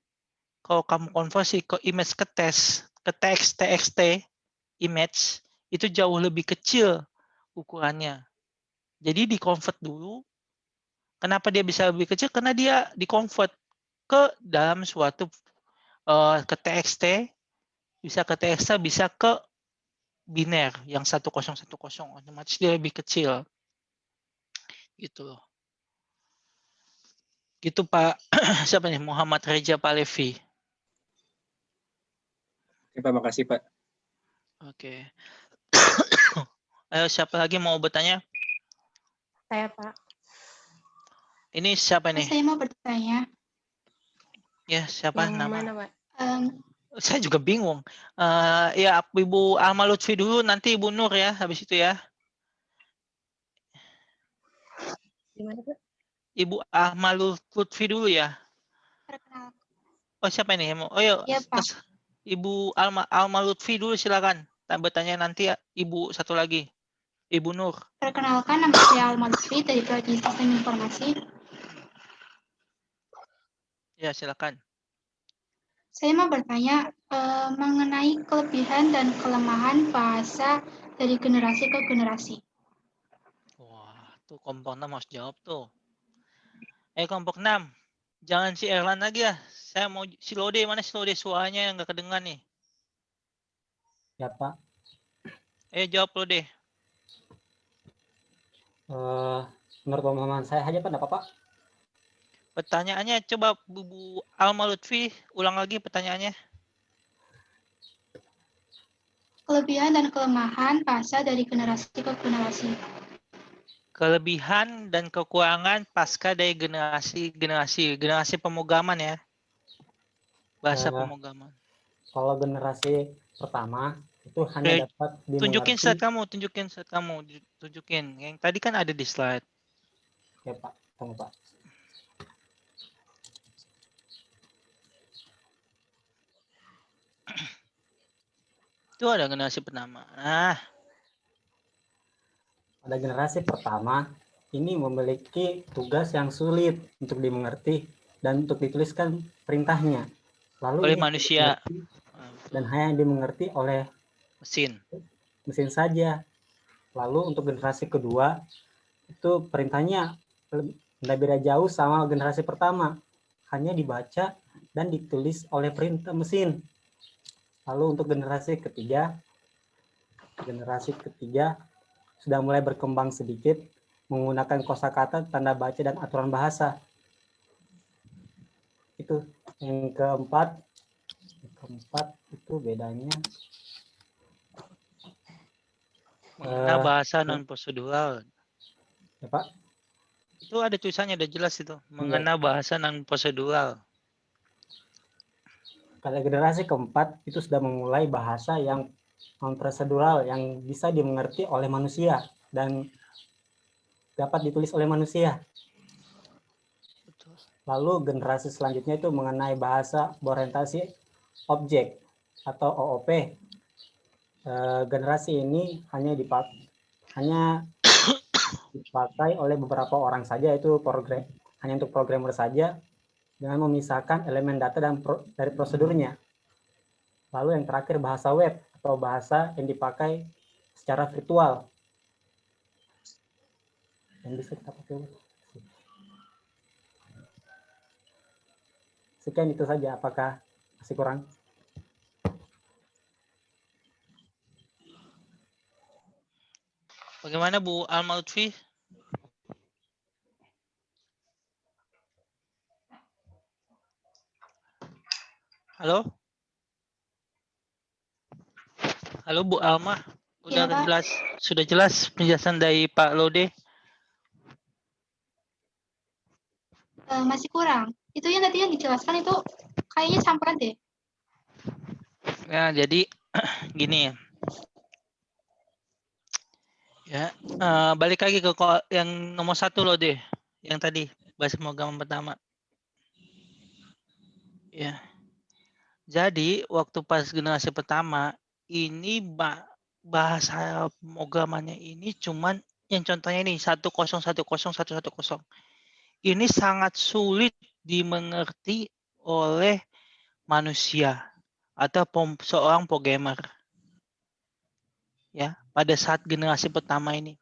kalau kamu konversi ke image ke teks txt image itu jauh lebih kecil ukurannya. Jadi di-convert dulu. Kenapa dia bisa lebih kecil? Karena dia di-convert ke dalam suatu ke txt, bisa ke txt, bisa ke biner yang 1010, otomatis dia lebih kecil. Gitu loh. Gitu Pak, siapa nih? Muhammad Reja Palevi. Oke, Pak, makasih Pak. Oke. Ayo siapa lagi mau bertanya? Saya Pak. Ini siapa nih? Saya mau bertanya. Ya, siapa Yang nama? mana, Pak? Saya juga bingung. Ya, Ibu Alma Lutfi dulu, nanti Ibu Nur ya, habis itu ya. Gimana, Pak? Ibu Alma Lutfi dulu ya. Oh, siapa ini? Oh, ya, Pak. Ibu Alma Lutfi dulu silakan. Bertanya nanti ya, Ibu satu lagi. Ibu Nur. Perkenalkan, nama saya Alma Lutfi dari Prodi Sistem Informasi. Ya, silakan. Saya mau bertanya mengenai kelebihan dan kelemahan bahasa dari generasi ke generasi. Wah, tuh kelompok 6 harus jawab tuh. Kelompok 6. Jangan si Erlan lagi ya. Saya mau si Lode, mana si Lode, suaranya yang nggak kedengar nih. Ya Pak. Jawab Lode. Menurut pemahaman saya aja Pak, Pak. Pertanyaannya coba Bu Alma Lutfi ulang lagi pertanyaannya. Kelebihan dan kelemahan bahasa dari generasi ke generasi. Kelebihan dan kekurangan pasca dari generasi pemrograman ya. Bahasa pemrograman. Kalau generasi pertama itu hanya dapat dimengerti. Tunjukin slide kamu. Yang tadi kan ada di slide. Ya Pak, tunggu Pak. Itu ada generasi pertama. Nah, pada generasi pertama ini memiliki tugas yang sulit untuk dimengerti dan untuk dituliskan perintahnya. Lalu oleh manusia dan hanya dimengerti oleh mesin saja. Lalu untuk generasi kedua itu perintahnya beda jauh sama generasi pertama, hanya dibaca dan ditulis oleh perintah mesin. Lalu untuk generasi ketiga sudah mulai berkembang sedikit menggunakan kosakata, tanda baca, dan aturan bahasa. Itu yang keempat itu bedanya. Bahasa non prosedural. Ya Pak. Itu ada tulisannya, udah jelas itu. Mengenal bahasa non prosedural. Pada generasi keempat itu sudah memulai bahasa yang non prosedural yang bisa dimengerti oleh manusia dan dapat ditulis oleh manusia. Lalu generasi selanjutnya itu mengenai bahasa berorientasi objek atau OOP. Generasi ini hanya dipakai oleh beberapa orang saja, itu hanya untuk programmer saja, dengan memisahkan elemen data dari prosedurnya. Lalu yang terakhir bahasa web atau bahasa yang dipakai secara virtual. Yang bisa kita pakai. Sekian itu saja, apakah masih kurang? Bagaimana Bu Alma Lutfi? Halo? Halo Bu Alma, sudah jelas penjelasan dari Pak Lode? Masih kurang. Itu yang tadi yang dijelaskan itu kayaknya campuran deh. Ya, jadi gini ya. Ya, balik lagi ke yang nomor 1 Lode. Yang tadi bahasa pemrograman pertama. Ya. Jadi waktu pas generasi pertama ini bahasa pemrogramannya ini cuman yang contohnya ini 1010110. Ini sangat sulit dimengerti oleh manusia atau seorang programmer. Ya, pada saat generasi pertama ini.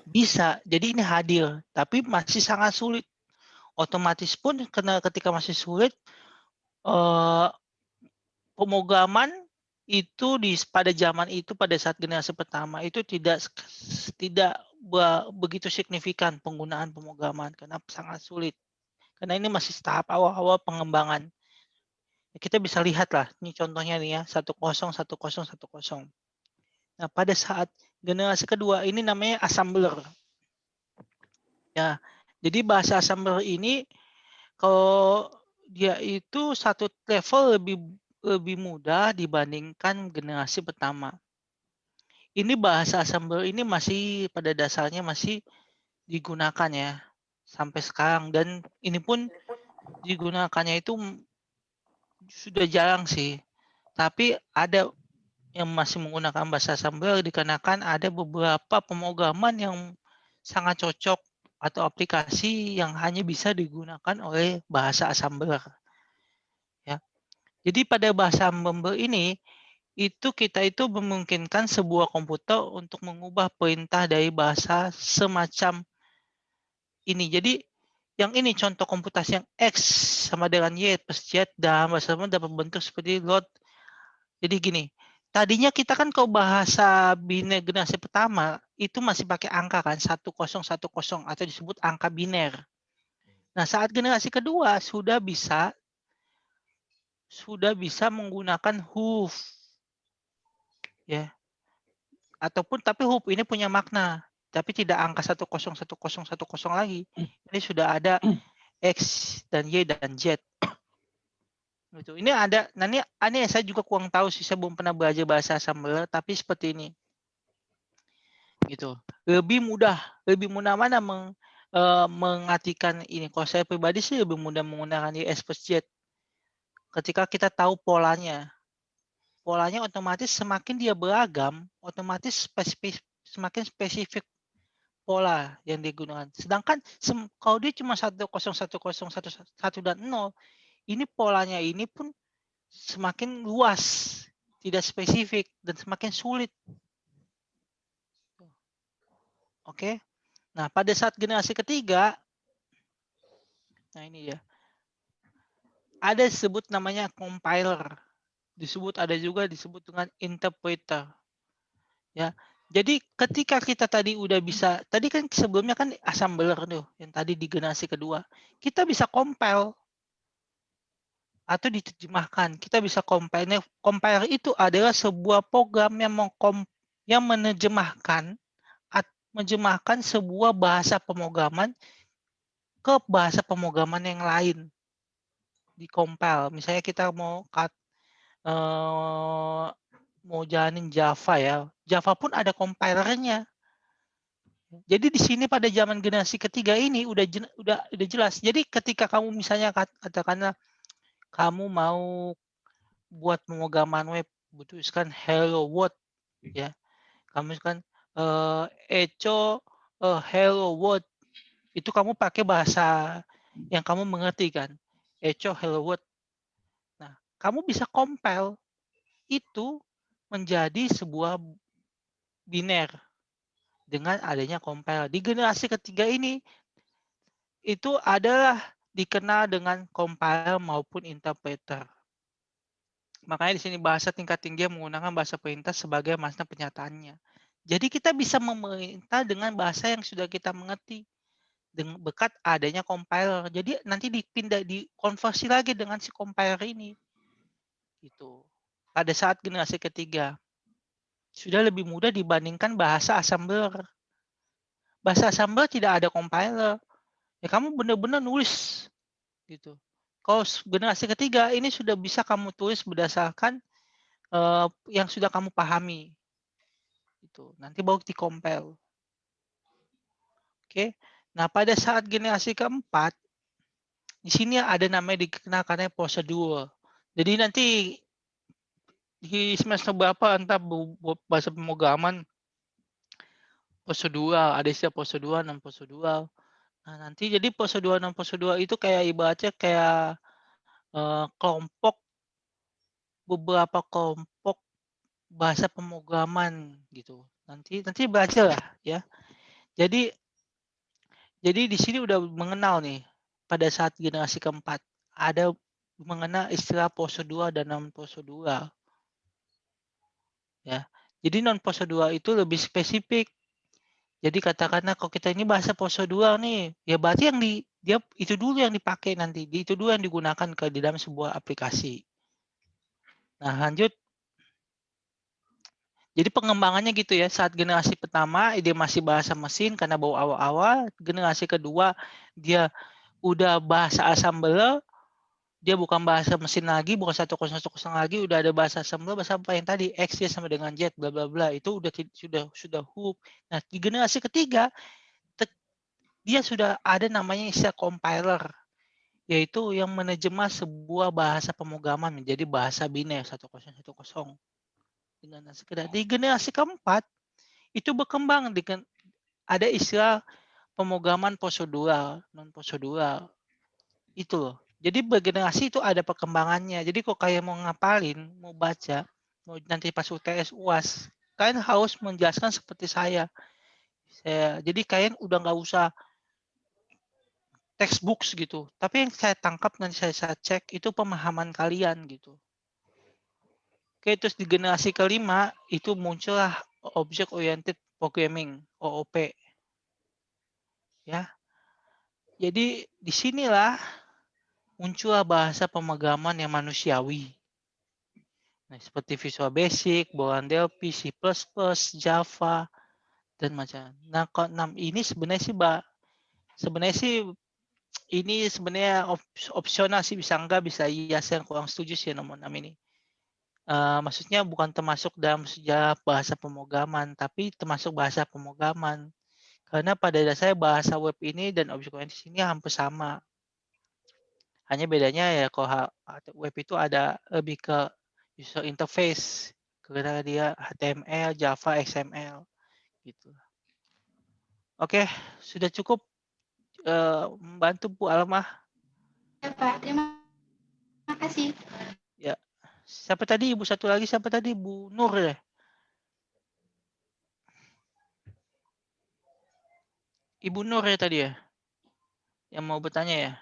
Bisa, jadi ini hadir, tapi masih sangat sulit. Otomatis pun karena ketika masih sulit, pemrograman itu pada zaman itu pada saat generasi pertama itu tidak begitu signifikan penggunaan pemrograman karena sangat sulit. Karena ini masih tahap awal-awal pengembangan. Kita bisa lihat lah, ini contohnya nih ya, 101010. Nah, pada saat generasi kedua ini namanya assembler. Ya, jadi bahasa assembler ini kalau dia itu satu level lebih mudah dibandingkan generasi pertama. Ini bahasa assembler ini masih pada dasarnya masih digunakan ya sampai sekarang, dan ini pun digunakannya itu sudah jarang sih. Tapi ada yang masih menggunakan bahasa assembler dikarenakan ada beberapa pemrograman yang sangat cocok atau aplikasi yang hanya bisa digunakan oleh bahasa assembler. Ya. Jadi pada bahasa assembler ini itu kita itu memungkinkan sebuah komputer untuk mengubah perintah dari bahasa semacam ini. Jadi yang ini contoh komputasi yang X sama dengan Y plus Z dalam bahasa assembler dapat bentuk seperti load. Jadi gini, tadinya kita kan kalau bahasa biner generasi pertama itu masih pakai angka kan 1010 atau disebut angka biner. Nah, saat generasi kedua sudah bisa menggunakan huruf. Ya. Ataupun tapi huruf ini punya makna, tapi tidak angka 101010 lagi. Ini sudah ada X dan Y dan Z. Gitu. Ini ada, nah ini saya juga kurang tahu sih, saya belum pernah belajar bahasa assembler, tapi seperti ini. Gitu. Lebih mudah mana mengartikan ini. Kalau saya pribadi sih lebih mudah menggunakan Y plus Z. Ketika kita tahu polanya. Polanya otomatis semakin dia beragam, otomatis semakin spesifik pola yang digunakan. Sedangkan kalau dia cuma 101011 dan 0, ini polanya ini pun semakin luas, tidak spesifik dan semakin sulit. Oke. Nah, pada saat generasi ketiga, nah ini ya. Ada disebut namanya compiler. Ada juga disebut dengan interpreter. Ya. Jadi ketika kita tadi udah bisa, tadi kan sebelumnya kan assembler tuh, yang tadi di generasi kedua. Kita bisa compile atau diterjemahkan. Kita bisa compile. Compiler itu adalah sebuah program yang menerjemahkan sebuah bahasa pemrograman ke bahasa pemrograman yang lain. Di compile. Misalnya kita mau jalanin Java ya. Java pun ada compilernya. Jadi di sini pada zaman generasi ketiga ini udah jelas. Jadi ketika kamu misalnya katakanlah kamu mau buat pemrograman web, butuhkan hello world ya. Kamu kan echo hello world. Itu kamu pakai bahasa yang kamu mengerti kan. Echo hello world. Nah, kamu bisa compile itu menjadi sebuah biner dengan adanya compiler. Di generasi ketiga ini itu adalah dikenal dengan compiler maupun interpreter. Makanya di sini bahasa tingkat tinggi menggunakan bahasa perintah sebagai makna penyataannya. Jadi kita bisa memerintah dengan bahasa yang sudah kita mengerti dengan berkat adanya compiler. Jadi nanti dikonversi lagi dengan si compiler ini. Gitu. Pada saat generasi ketiga sudah lebih mudah dibandingkan bahasa assembler. Bahasa assembler tidak ada compiler. Ya kamu benar-benar nulis gitu. Kalau generasi ketiga ini sudah bisa kamu tulis berdasarkan yang sudah kamu pahami. Gitu. Nanti baru di-compile. Oke. Nah, pada saat generasi keempat, di sini ada namanya dikenakannya prosedur. Jadi nanti di semester berapa entah bahasa pemrograman prosedur, ada istilah prosedur dan prosedur. Nah, nanti jadi prosedur dan prosedur itu kayak ibaratnya kayak kelompok, beberapa kelompok bahasa pemrograman gitu. Nanti baca lah ya. Jadi di sini udah mengenal nih pada saat generasi keempat ada mengenal istilah prosedur dan non prosedur. Ya. Jadi non prosedur itu lebih spesifik. Jadi katakanlah kalau kita ini bahasa prosedur nih, ya berarti yang dia itu dulu yang dipakai nanti, itu dulu yang digunakan di dalam sebuah aplikasi. Nah, lanjut. Jadi pengembangannya gitu ya, saat generasi pertama dia masih bahasa mesin karena baru awal-awal, generasi kedua dia udah bahasa assembler, dia bukan bahasa mesin lagi, bukan 1010 lagi, udah ada bahasa assembler, bahasa apa yang tadi X dia sama dengan Z bla bla bla, itu sudah huruf. Nah, di generasi ketiga dia sudah ada namanya istilah compiler, yaitu yang menerjemah sebuah bahasa pemrograman menjadi bahasa biner 1010. Dengan sekedar di generasi keempat itu berkembang dengan ada istilah pemrograman prosedural, non prosedural. Itu loh. Jadi bergenerasi itu ada perkembangannya. Jadi kok kayak mau ngapalin, mau baca, mau nanti pas UTS UAS, kalian harus menjelaskan seperti saya. Jadi kalian udah nggak usah textbooks gitu. Tapi yang saya tangkap dan saya cek itu pemahaman kalian gitu. Oke, terus di generasi kelima itu muncullah Object Oriented Programming (OOP). Ya. Jadi disinilah muncullah bahasa pemrograman yang manusiawi. Nah, seperti Visual Basic, Boran Delphi, C++, Java, dan macam. Nah, kok 6 ini sebenarnya sih ini sebenarnya opsional sih, bisa enggak, bisa iya. Saya kurang setuju sih nomor 6 ini. Maksudnya bukan termasuk dalam sejarah bahasa pemrograman, tapi termasuk bahasa pemrograman. Karena pada dasarnya bahasa web ini dan objek oriented ini hampir sama. Hanya bedanya ya kalau web itu ada lebih ke user interface, karena dia HTML, Java, XML gitu. Oke, sudah cukup membantu Bu Almah. Ya Pak, terima kasih. Ya, siapa tadi Ibu satu lagi? Siapa tadi Bu Nur ya? Ibu Nur ya tadi ya? Yang mau bertanya ya?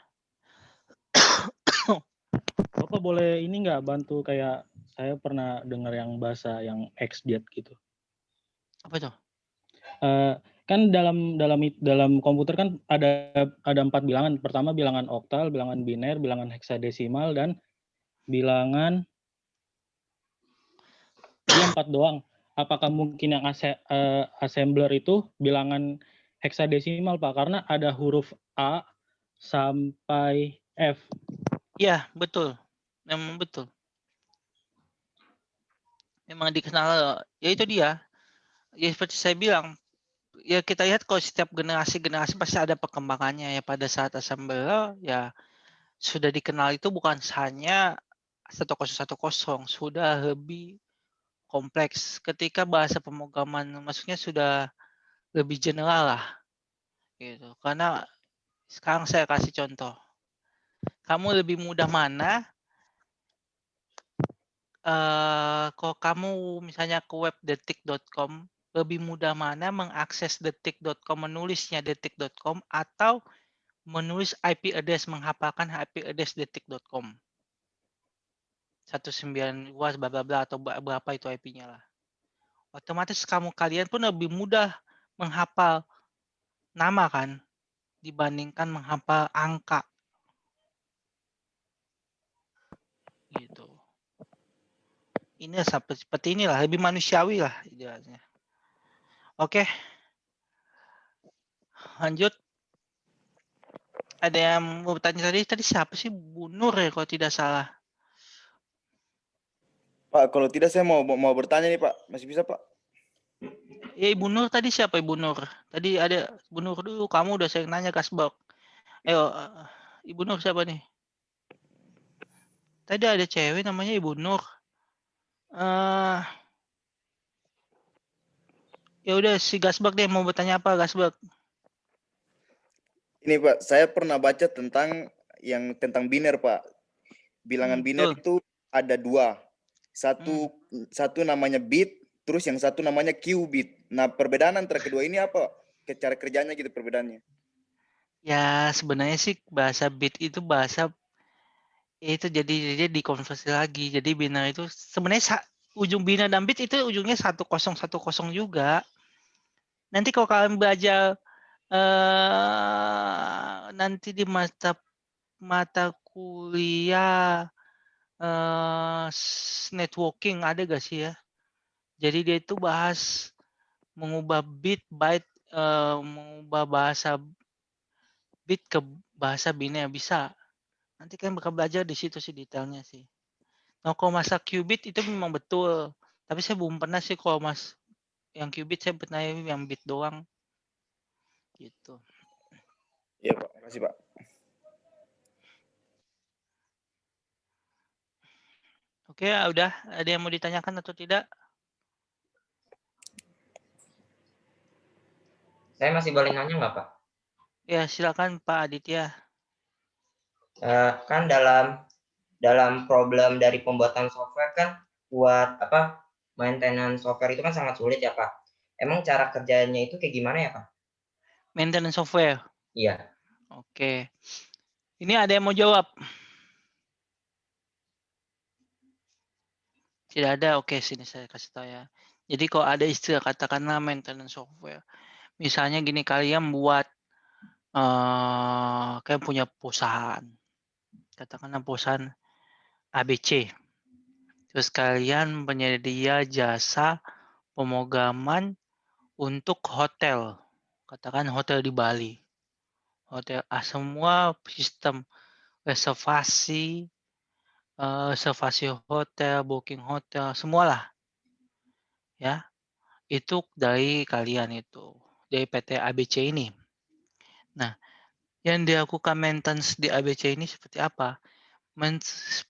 Bapak boleh ini nggak bantu, kayak saya pernah dengar yang bahasa yang XZ gitu. Apa itu? Kan dalam komputer kan ada 4 bilangan. Pertama bilangan oktal, bilangan biner, bilangan heksadesimal, dan bilangan 4 doang. Apakah mungkin yang assembler itu bilangan heksadesimal Pak? Karena ada huruf A sampai F. Iya, betul. Memang betul. Memang dikenal, ya itu dia. Ya seperti saya bilang, ya kita lihat kalau setiap generasi pasti ada perkembangannya ya. Pada saat assembler ya sudah dikenal itu bukan hanya 1010, sudah lebih kompleks. Ketika bahasa pemrograman maksudnya sudah lebih general lah gitu. Karena sekarang saya kasih contoh. Kamu lebih mudah mana? Kalau kamu misalnya ke web detik.com, lebih mudah mana mengakses detik.com, menulisnya detik.com, atau menulis IP address, menghafalkan IP address detik.com 19 bla bla bla atau berapa itu IP-nya lah. Otomatis kalian pun lebih mudah menghafal nama kan dibandingkan menghafal angka. Gitu. Ini seperti inilah, lebih manusiawi lah idealnya. Oke. Lanjut. Ada yang mau bertanya tadi siapa sih? Bu Nur ya kalau tidak salah. Pak, kalau tidak saya mau bertanya nih Pak. Masih bisa Pak? Ibu Nur tadi siapa Ibu Nur? Tadi ada Ibu Nur dulu, kamu udah saya nanya Kasbok. Ayo, Ibu Nur siapa nih? Tadi ada cewek namanya Ibu Nur. Ya udah si Gasbak deh mau bertanya apa Gasbak? Ini Pak, saya pernah baca tentang tentang biner Pak. Bilangan biner itu ada dua. Satu namanya bit, terus yang satu namanya qubit. Nah, perbedaan antara kedua ini apa? Cara kerjanya gitu perbedaannya. Ya, sebenarnya sih bahasa bit itu bahasa itu jadi dikonversi lagi. Jadi biner itu sebenarnya ujung biner dan bit itu ujungnya 1010 juga. Nanti kalau kalian belajar nanti di mata kuliah networking ada gak sih ya? Jadi dia itu bahas mengubah bit byte, mengubah bahasa bit ke bahasa biner bisa. Nanti kan bakal belajar di situ sih detailnya sih. Nah, kalau masa qubit itu memang betul. Tapi saya belum pernah sih kalau yang qubit saya pernah yang bit doang. Gitu. Iya Pak, makasih Pak. Oke, udah. Ada yang mau ditanyakan atau tidak? Saya masih boleh nanya nggak Pak? Ya, silakan Pak Aditya. Kan dalam problem dari pembuatan software kan buat maintenance software itu kan sangat sulit ya Pak. Emang cara kerjanya itu kayak gimana ya Pak? Maintenance software. Iya. Oke. Ini ada yang mau jawab? Tidak ada. Oke, sini saya kasih tahu ya. Jadi kalau ada istilah katakanlah maintenance software. Misalnya gini, kalian buat kalian punya perusahaan. Katakanlah perusahaan ABC. Terus kalian penyedia jasa pemrograman untuk hotel. Katakan hotel di Bali. Hotel semua sistem reservasi hotel, booking hotel, semualah. Ya. Itu dari kalian itu, dari PT ABC ini. Nah, yang dilakukan maintenance di ABC ini seperti apa?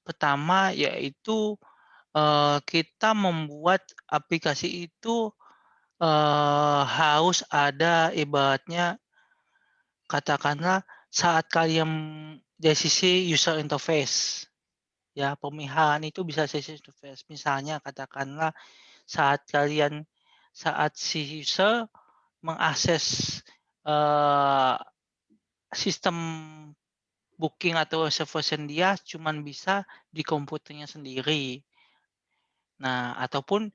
Pertama yaitu kita membuat aplikasi itu harus ada ibaratnya katakanlah saat kalian dari sisi user interface ya pemeliharaan itu bisa sisi interface misalnya katakanlah saat si user mengakses sistem booking atau reservation dia cuman bisa di komputernya sendiri. Nah, ataupun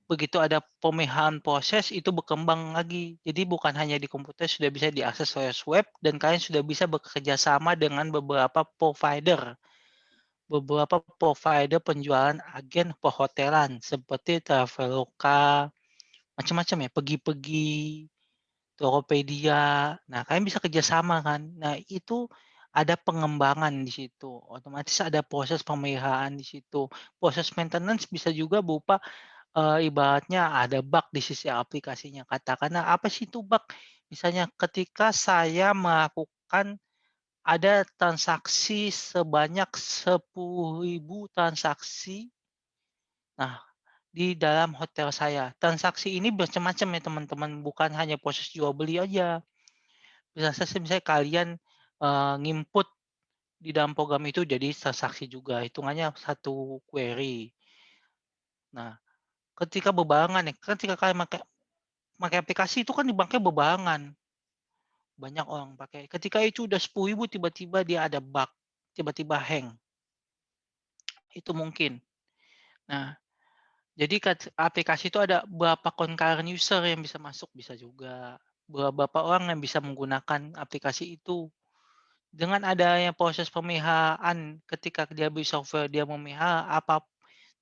begitu ada pemeliharaan proses itu berkembang lagi. Jadi bukan hanya di komputer sudah bisa diakses oleh web dan kalian sudah bisa bekerja sama dengan beberapa provider. Beberapa provider penjualan agen perhotelan seperti Traveloka, macam-macam ya, pergi-pergi, Tokopedia. Nah, kalian bisa kerjasama kan. Nah, itu ada pengembangan di situ. Otomatis ada proses pemeliharaan di situ. Proses maintenance bisa juga berupa ibaratnya ada bug di sisi aplikasinya. Katakanlah apa sih itu bug? Misalnya ketika saya melakukan ada transaksi sebanyak 10.000 transaksi. Nah, di dalam hotel saya. Transaksi ini macam-macam ya teman-teman, bukan hanya proses jual beli aja. Bisa saja misalnya kalian nginput di dalam program itu jadi transaksi juga, hitungannya satu query. Nah, ketika berbarengan ya, ketika kalian pakai aplikasi itu kan dipakai berbarengan. Banyak orang pakai. Ketika itu udah 10.000 tiba-tiba dia ada bug, tiba-tiba hang. Itu mungkin. Nah, jadi aplikasi itu ada berapa concurrent user yang bisa masuk, bisa juga. Beberapa orang yang bisa menggunakan aplikasi itu. Dengan adanya proses pemeliharaan, ketika dia beli software, dia memelihara apa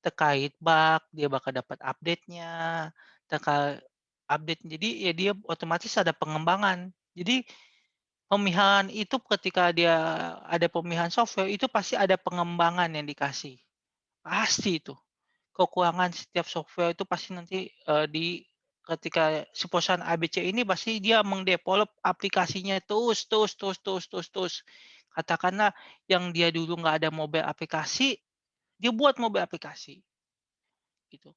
terkait bug, dia bakal dapat update-nya, terkait update. Jadi ya dia otomatis ada pengembangan. Jadi pemeliharaan itu ketika dia ada pemeliharaan software, itu pasti ada pengembangan yang dikasih. Pasti itu. kekurangan setiap software itu pasti nanti di ketika si perusahaan ABC ini pasti dia mengdevelop aplikasinya terus. Katakanlah yang dia dulu nggak ada mobile aplikasi, dia buat mobile aplikasi. Gitu.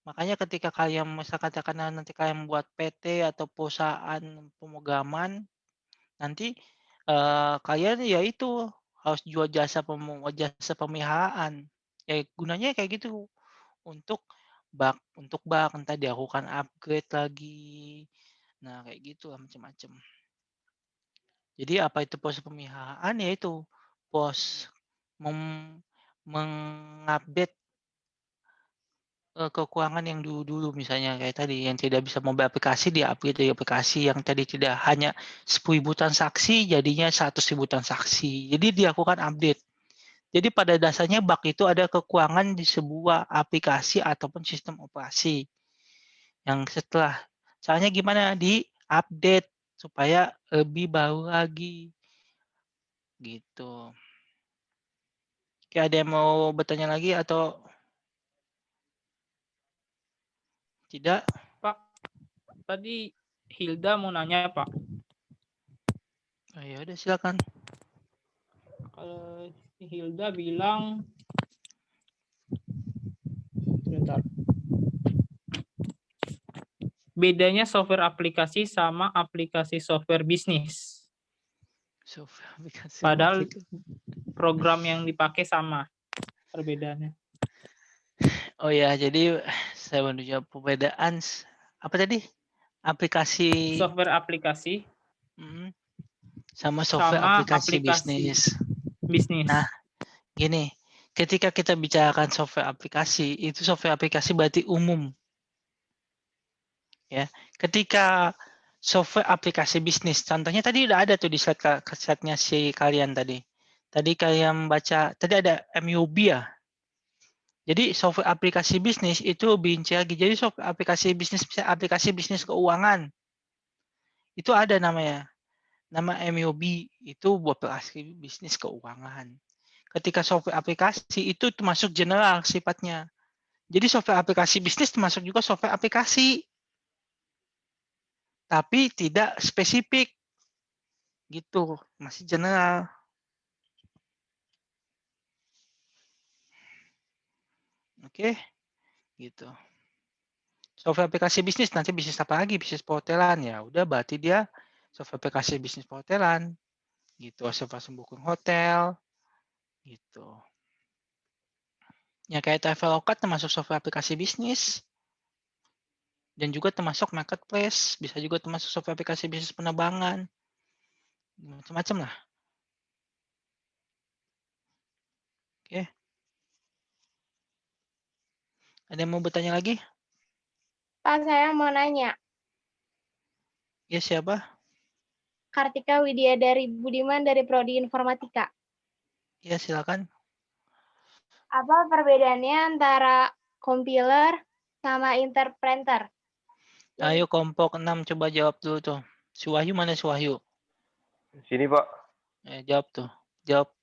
Makanya ketika kalian misalkan katakanlah nanti kalian buat PT atau perusahaan pemrograman, nanti kalian ya itu harus jual jasa pemeliharaan. Ya gunanya kayak gitu untuk bug entah dilakukan upgrade lagi. Nah, kayak gitu lah macam-macam. Jadi apa itu proses pemeliharaan, yaitu pos mengupdate kekurangan yang dulu-dulu, misalnya kayak tadi yang tidak bisa mobile aplikasi, di-upgrade dari aplikasi yang tadi tidak hanya 10.000 transaksi jadinya 100.000 transaksi. Jadi dilakukan update. Jadi pada dasarnya bug itu ada kekurangan di sebuah aplikasi ataupun sistem operasi. Yang setelah caranya gimana? Di-update supaya lebih baru lagi. Gitu. Oke, ada yang mau bertanya lagi atau tidak? Pak, tadi Hilda mau nanya, Pak. Oh, ya udah silakan. Kalau Hilda bilang, sebentar. Bedanya software aplikasi sama aplikasi software bisnis. Software aplikasi. Padahal program yang dipakai sama perbedaannya. Oh ya, jadi saya mau jawab perbedaan apa tadi? Aplikasi software aplikasi sama software aplikasi bisnis. Nah, gini, ketika kita bicarakan software aplikasi, itu software aplikasi berarti umum. Ya, ketika software aplikasi bisnis, contohnya tadi udah ada tuh di slide-nya si kalian tadi. Tadi kalian baca, tadi ada MUB ya. Jadi software aplikasi bisnis itu binci lagi. Jadi software aplikasi bisnis keuangan. Itu ada namanya. Nama MUB itu buat aplikasi bisnis keuangan. Ketika software aplikasi itu termasuk general sifatnya. Jadi software aplikasi bisnis termasuk juga software aplikasi. Tapi tidak spesifik. Gitu, masih general. Oke, gitu. Software aplikasi bisnis nanti bisnis apa lagi? Bisnis perhotelan ya. Udah berarti dia software aplikasi bisnis perhotelan. Gitu, reservasi booking hotel. Gitu. Ya kayak Traveloka termasuk software aplikasi bisnis. Dan juga termasuk marketplace. Bisa juga termasuk software aplikasi bisnis penerbangan. Macam-macam lah. Oke. Ada yang mau bertanya lagi? Pak, saya mau nanya. Ya, siapa? Kartika Widya dari Budiman dari Prodi Informatika. Ya, silakan. Apa perbedaannya antara compiler sama interpreter? Ayo kelompok 6 coba jawab dulu tuh. Si Wahyu mana si Wahyu? Sini, Pak. Jawab tuh. Jawab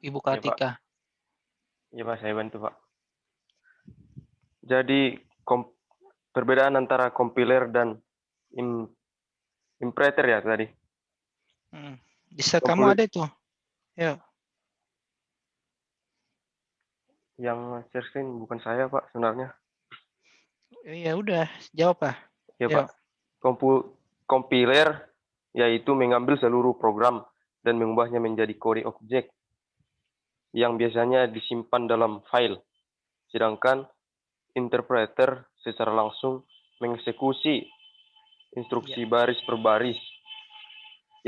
Ibu Kartika. Ya, Pak, saya bantu, Pak. Jadi perbedaan antara compiler dan interpreter ya tadi. Di slide kamu ada tuh. Ya. Yang share screen bukan saya, Pak, sebenarnya. Ya udah, jawab lah. Ya, Pak. Compiler yaitu mengambil seluruh program dan mengubahnya menjadi kode objek yang biasanya disimpan dalam file. Sedangkan interpreter secara langsung mengeksekusi instruksi baris per baris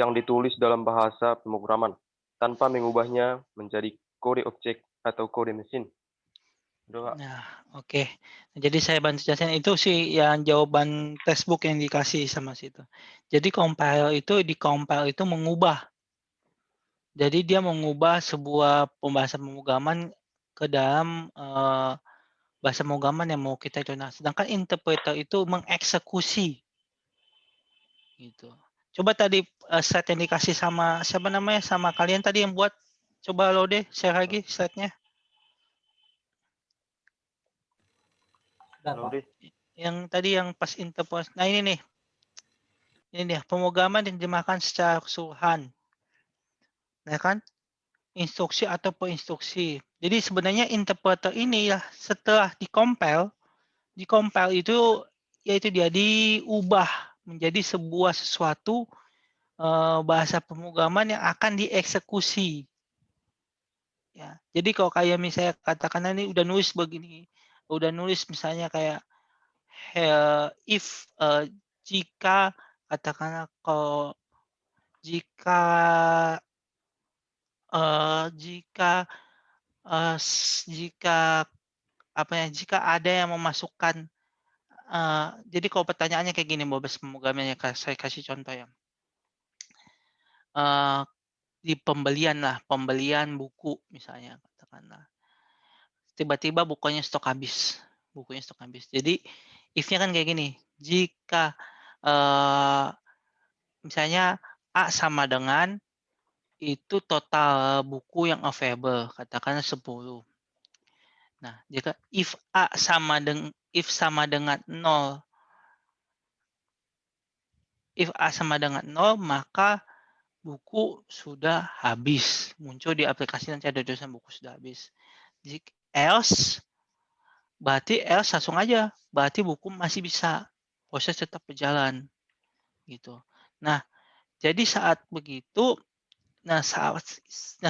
yang ditulis dalam bahasa pemrograman tanpa mengubahnya menjadi kode objek atau kode mesin. Nah, oke. Jadi saya bantu jelasin itu sih yang jawaban textbook yang dikasih sama situ. Jadi compile itu mengubah. Jadi dia mengubah sebuah pembahasan pemrograman ke dalam bahasa pemrograman yang mau kita itu. Nah, sedangkan interpreter itu mengeksekusi. Gitu. Coba tadi slide yang dikasih sama siapa namanya sama kalian tadi yang buat, coba lo deh share lagi slide-nya. Yang tadi yang pas interpretasi. Nah ini nih. Ini nih, pemrograman diterjemahkan secara keseluruhan. Ya kan? Instruksi atau perinstruksi. Jadi sebenarnya interpreter ini ya setelah dikompil itu yaitu dia diubah menjadi sebuah sesuatu bahasa pemrograman yang akan dieksekusi. Ya. Jadi kalau kayak misalnya katakan ini udah nulis begini, udah nulis misalnya kayak if jika katakanlah kalau jika jika ada yang memasukkan jadi kalau pertanyaannya kayak gini bahasa pemrogramannya saya kasih contoh ya. Di pembelian buku misalnya katakanlah. Tiba-tiba bukunya stok habis. Jadi if-nya kan kayak gini. Jika misalnya A sama dengan itu total buku yang available, katakanlah 10. Nah, jika if A sama dengan 0, if A sama dengan 0, maka buku sudah habis. Muncul di aplikasi nanti ada tulisan buku sudah habis. Jika else, berarti else langsung aja. Berarti buku masih bisa. Proses tetap berjalan. Gitu. Nah, jadi saat begitu,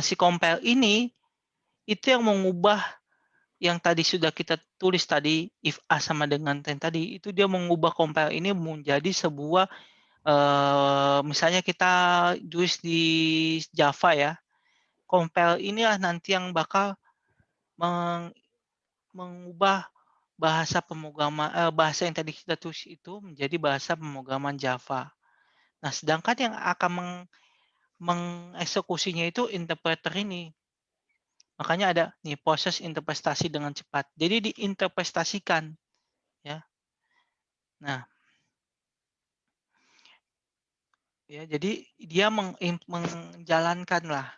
si compile ini, itu yang mengubah yang tadi sudah kita tulis tadi, if A sama dengan 10 tadi, itu dia mengubah compile ini menjadi sebuah, misalnya kita tulis di Java ya, compile inilah nanti yang bakal mengubah bahasa pemrograman, bahasa yang tadi kita tulis itu menjadi bahasa pemrograman Java. Nah, sedangkan yang akan mengeksekusinya itu interpreter ini. Makanya ada nih proses interpretasi dengan cepat. Jadi diinterpretasikan, ya. Nah, ya jadi dia menjalankan lah,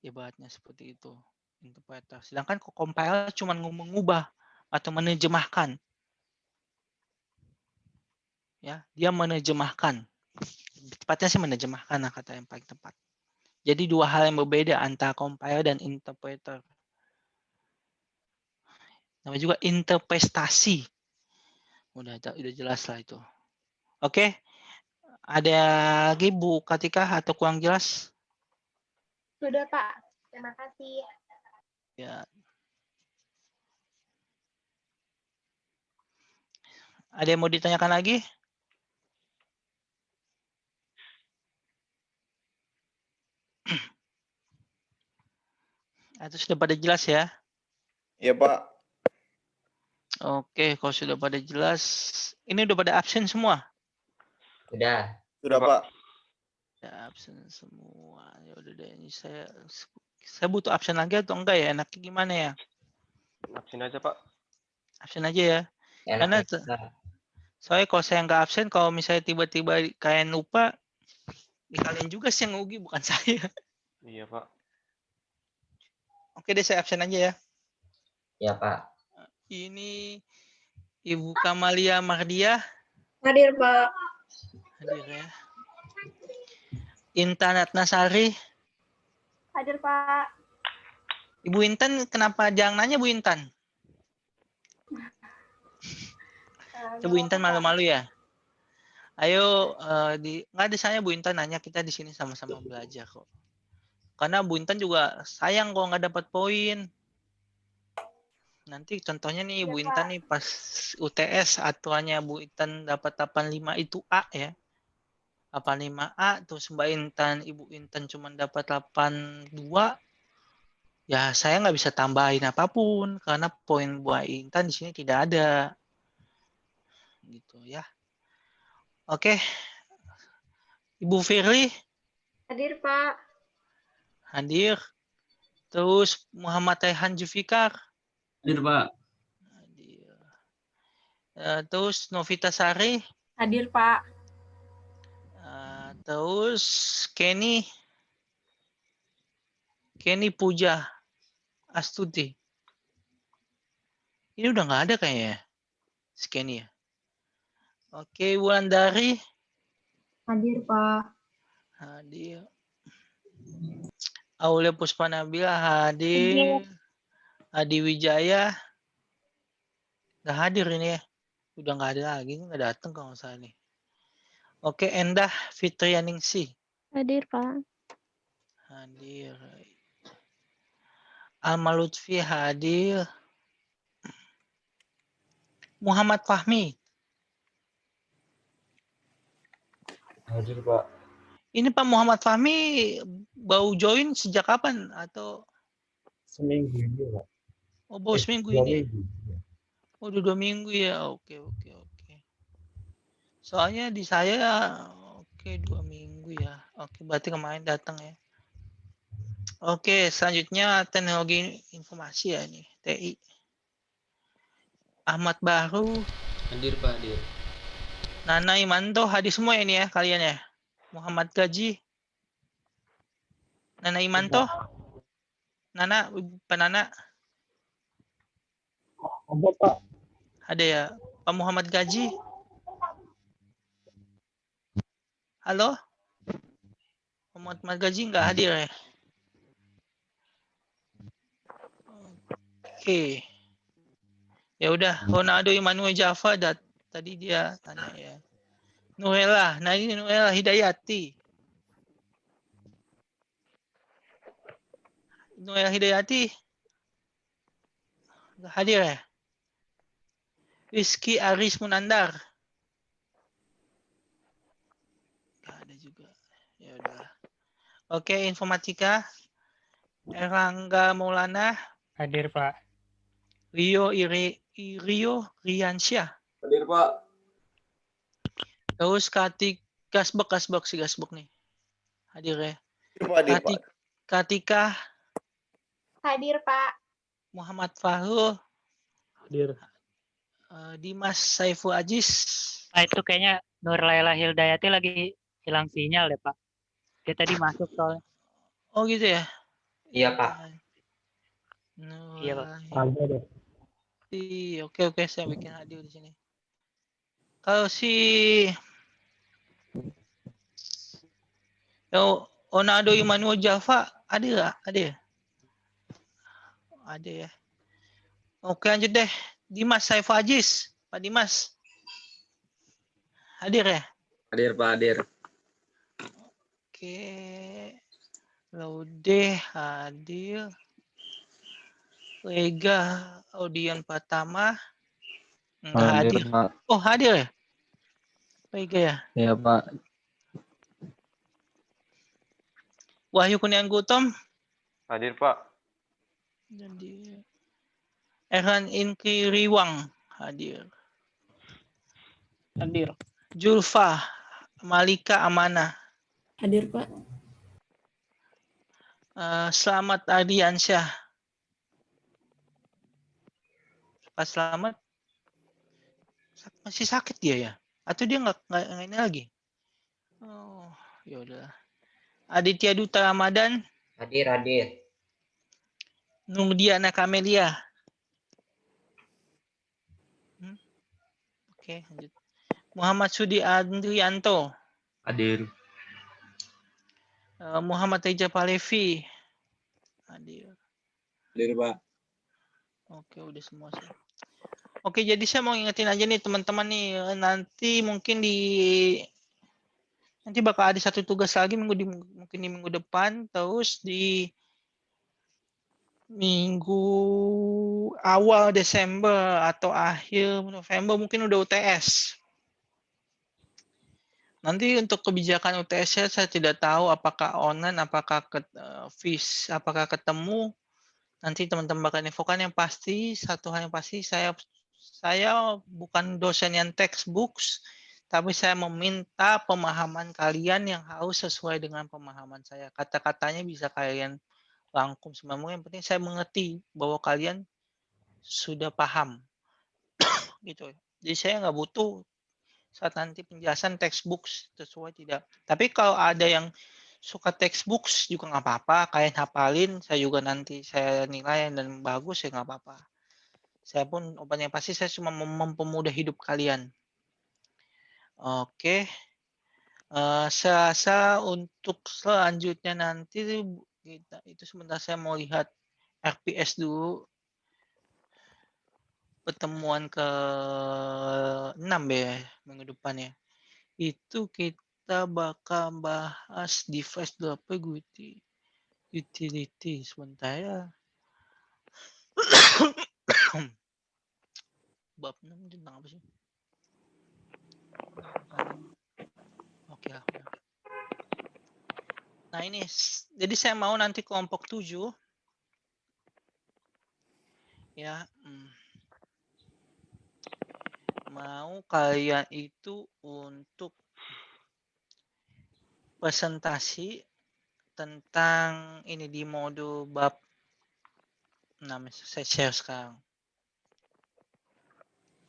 ibaratnya seperti itu interpreter. Sedangkan compiler cuma mengubah atau menerjemahkan, ya. Dia menerjemahkan. Tepatnya sih menerjemahkan lah kata yang paling tepat. Jadi dua hal yang berbeda antara compiler dan interpreter. Namanya juga interpretasi. Udah jelas lah itu. Oke. Ada lagi Bu Katika atau kurang jelas? Sudah Pak. Terima kasih. Ya. Ada yang mau ditanyakan lagi? Itu sudah pada jelas ya? Iya Pak. Oke, kalau sudah pada jelas, ini udah pada absen semua? Sudah. Sudah Pak. Udah absen semua. Ya udah deh, ini saya butuh absen lagi atau enggak ya? Enaknya gimana ya? Absen aja Pak. Absen aja ya. Karena soalnya kalau saya nggak absen, kalau misalnya tiba-tiba kalian lupa, kalian juga sih yang rugi, bukan saya. Iya Pak. Oke deh, saya absen aja ya. Ya Pak. Ini Ibu Kamalia Mardia. Hadir Pak. Hadir ya. Intan Ratnasari. Hadir Pak. Ibu Intan, kenapa jangan nanya Bu Intan? Bu Intan malu-malu ya. Ayo, nggak ada saya Bu Intan nanya, kita di sini sama-sama belajar kok. Karena Bu Intan juga sayang kalau nggak dapat poin. Nanti contohnya nih Bu Intan nih pas UTS aturannya Bu Intan dapat 85 itu A ya. 85A, terus Mbak Intan, Ibu Intan cuma dapat 82. Ya saya nggak bisa tambahin apapun karena poin Bu Intan di sini tidak ada. Gitu ya. Oke. Ibu Firly. Hadir Pak. Hadir. Terus Muhammad Rehan Jufikar. Hadir Pak. Hadir. Terus Novita Sari. Hadir Pak. Terus Kenny Puja Astuti. Ini udah nggak ada kayaknya. Skenia. Oke, Wulandari. Hadir, Pak. Hadir. Aulia Puspanabila hadir. Adi Wijaya. Nggak hadir ini ya. Udah nggak ada lagi, nggak datang kalau nggak salah nih. Oke, Endah Fitrianingsih. Hadir, Pak. Hadir. Alma Lutfi hadir. Muhammad Fahmi. Hadir, Pak. Ini Pak Muhammad Fahmi baru join sejak kapan? Atau Seminggu ini, Pak. oh, baru seminggu 2 ini? minggu. Oh, udah 2 minggu ya. Oke. Soalnya di saya, oke 2 minggu ya. Oke, berarti kemarin datang ya. Oke, selanjutnya teknologi informasi ya ini, TI. Ahmad Baru. Hadir, Pak, hadir. Nana Imanto hadir semua ini ya kalian ya. Muhammad Gaji. Nana Imanto. Nana, Pak Nana. Ada, Pak. Ada ya. Pak Muhammad Gaji. Halo? Pak Muhammad Gaji nggak hadir ya? Oke. Ya udah, Ronaldo Immanuel Java tadi dia tanya ya. Nuela, nah ini Nuela Hidayati. Nuela Hidayati nggak hadir ya? Rizky Aris Munandar. Nggak ada juga. Ya udah. Oke, informatika. Erlangga Maulana. Hadir, Pak. Rio Riansyah. Hadir, Pak. Terus Gasbek nih. Hadir ya. Hadir, Pak. Katika. Hadir, Pak. Muhammad Fahrul. Hadir. Dimas Saiful Aziz. Pak, itu kayaknya Nur Laila Hidayati lagi hilang sinyal deh, Pak. Dia tadi masuk soalnya. Oh gitu ya? Iya, Pak. Iya, Pak. Ada deh. Oke, saya bikin hadir di sini. Kalau si Ronaldo Immanuel Java ada nggak? Ada ya? Ada ya. Oke, lanjut deh. Dimas Saiful Aziz. Pak Dimas. Hadir ya? Hadir, Pak, hadir. Oke. Laude hadir. Lega Audion Pratama. Enggak hadir. Pak. Oh, hadir ya? Lega ya? Iya, Pak. Wahyu Kurniawan Gautam. Hadir, Pak. Jadi Erhan Inkri Riwang hadir. Hadir. Julfa Malika Amanah. Hadir, Pak. Selamat Ardiansyah. Pak Selamat masih sakit dia ya? Atau dia nggak ini lagi? Oh, ya udah. Aditya Duta Ramadan. Hadir. Nurdiana Kamelia. Oke, lanjut. Muhammad Sudi Andrianto. Hadir. Muhammad Teja Palevi. Hadir. Hadir, Pak. Oke, udah semua sih. Oke, jadi saya mau ingetin aja nih teman-teman nih, nanti mungkin nanti bakal ada satu tugas lagi mungkin di minggu depan, terus di minggu awal Desember atau akhir November mungkin udah UTS. Nanti untuk kebijakan UTS saya tidak tahu apakah online, apakah apakah ketemu. Nanti teman-teman bakal infokan. Yang pasti, satu hal yang pasti, saya bukan dosen yang textbooks, tapi saya meminta pemahaman kalian yang harus sesuai dengan pemahaman saya. Kata-katanya bisa kalian rangkum semua. Yang penting saya mengerti bahwa kalian sudah paham. Gitu. Jadi saya nggak butuh saat nanti penjelasan textbooks sesuai tidak. Tapi kalau ada yang suka textbooks juga nggak apa-apa, kalian hafalin, saya juga nanti saya nilai dan bagus ya nggak apa-apa. Saya pun obatnya pasti saya cuma mempermudah hidup kalian. Oke. Saya rasa untuk selanjutnya nanti kita itu sebentar saya mau lihat RPS dulu. Pertemuan ke-6 ya minggu depan ya. Itu kita bakal bahas device developer utility sebentar ya. Bab 6 tentang apa sih? Oke lah. Nah ini, jadi saya mau nanti kelompok 7 ya. Mau kalian itu untuk presentasi tentang ini di modul bab 6. Saya share sekarang.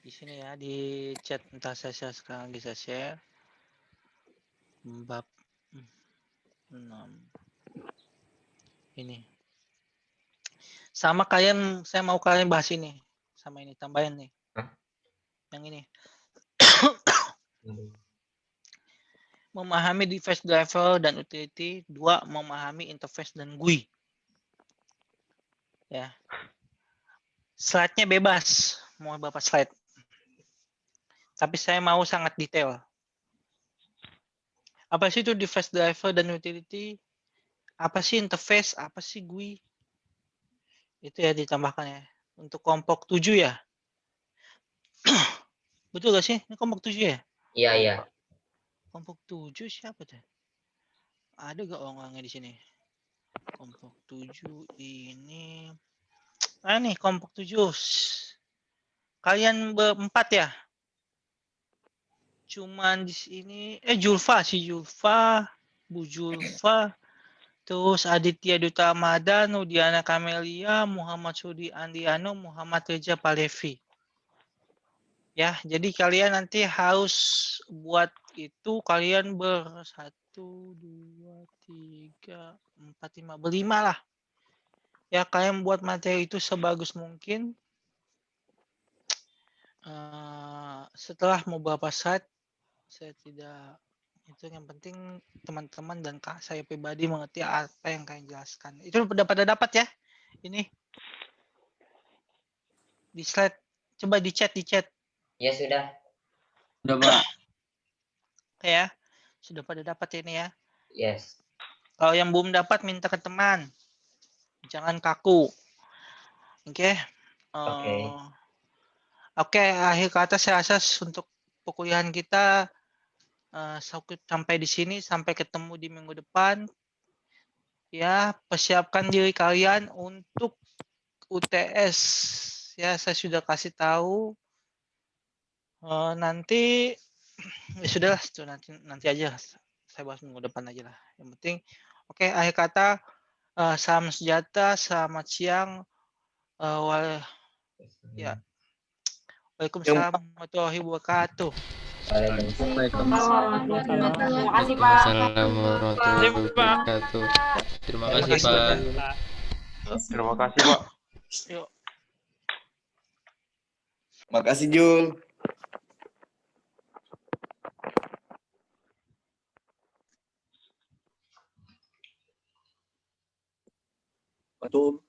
Di sini ya, di chat entah saya share sekarang, bisa share bab 6 ini. Sama kalian, saya mau kalian bahas ini sama ini, tambahin nih. Yang ini. Memahami device driver dan utility. 2, memahami interface dan GUI. Ya. Slide-nya bebas, mau berapa slide. Tapi saya mau sangat detail. Apa sih itu device driver dan utility? Apa sih interface? Apa sih GUI? Itu ya ditambahkan ya. Untuk kelompok 7 ya. Betul gak sih? Ini kelompok 7 ya? Iya, iya. Kelompok 7 siapa tuh? Ada gak orang-orangnya di sini? Kelompok 7 ini. Ah nih kelompok 7. Kalian berempat ya? Cuman di sini Julfa, Bu Julfa, terus Aditya Duta Amada, Nudiana Kamelia, Muhammad Sudi Andiano, Muhammad Reza Palevi. Ya, jadi kalian nanti harus buat itu kalian bersatu, 2, 3, 4, 5, berlima lah. Ya, kalian buat materi itu sebagus mungkin. Setelah mau beberapa slide, saya tidak itu yang penting teman-teman dan kak saya pribadi mengerti apa yang kalian jelaskan. Itu dapat ya ini di slide, coba di chat. Ya sudah. Sudah Pak. Ya sudah pada dapat ini ya. Yes. Kalau yang belum dapat minta ke teman, jangan kaku. Oke. Oke, akhir kata saya rasa untuk perkuliahan kita sampai di sini, sampai ketemu di minggu depan. Ya, persiapkan diri kalian untuk UTS. Ya, saya sudah kasih tahu. Nanti ya sudahlah, itu nanti aja. Saya bahas minggu depan aja lah. Yang penting, oke, akhir kata, salam sejahtera, selamat siang. Ya, Waalaikumsalam warahmatullahi wabarakatuh. Waalaikumsalam. Terima kasih Pak. Warahmatullahi wabarakatuh. Terima kasih Pak. Terima kasih Pak. Yuk. Makasih Jul. Betul.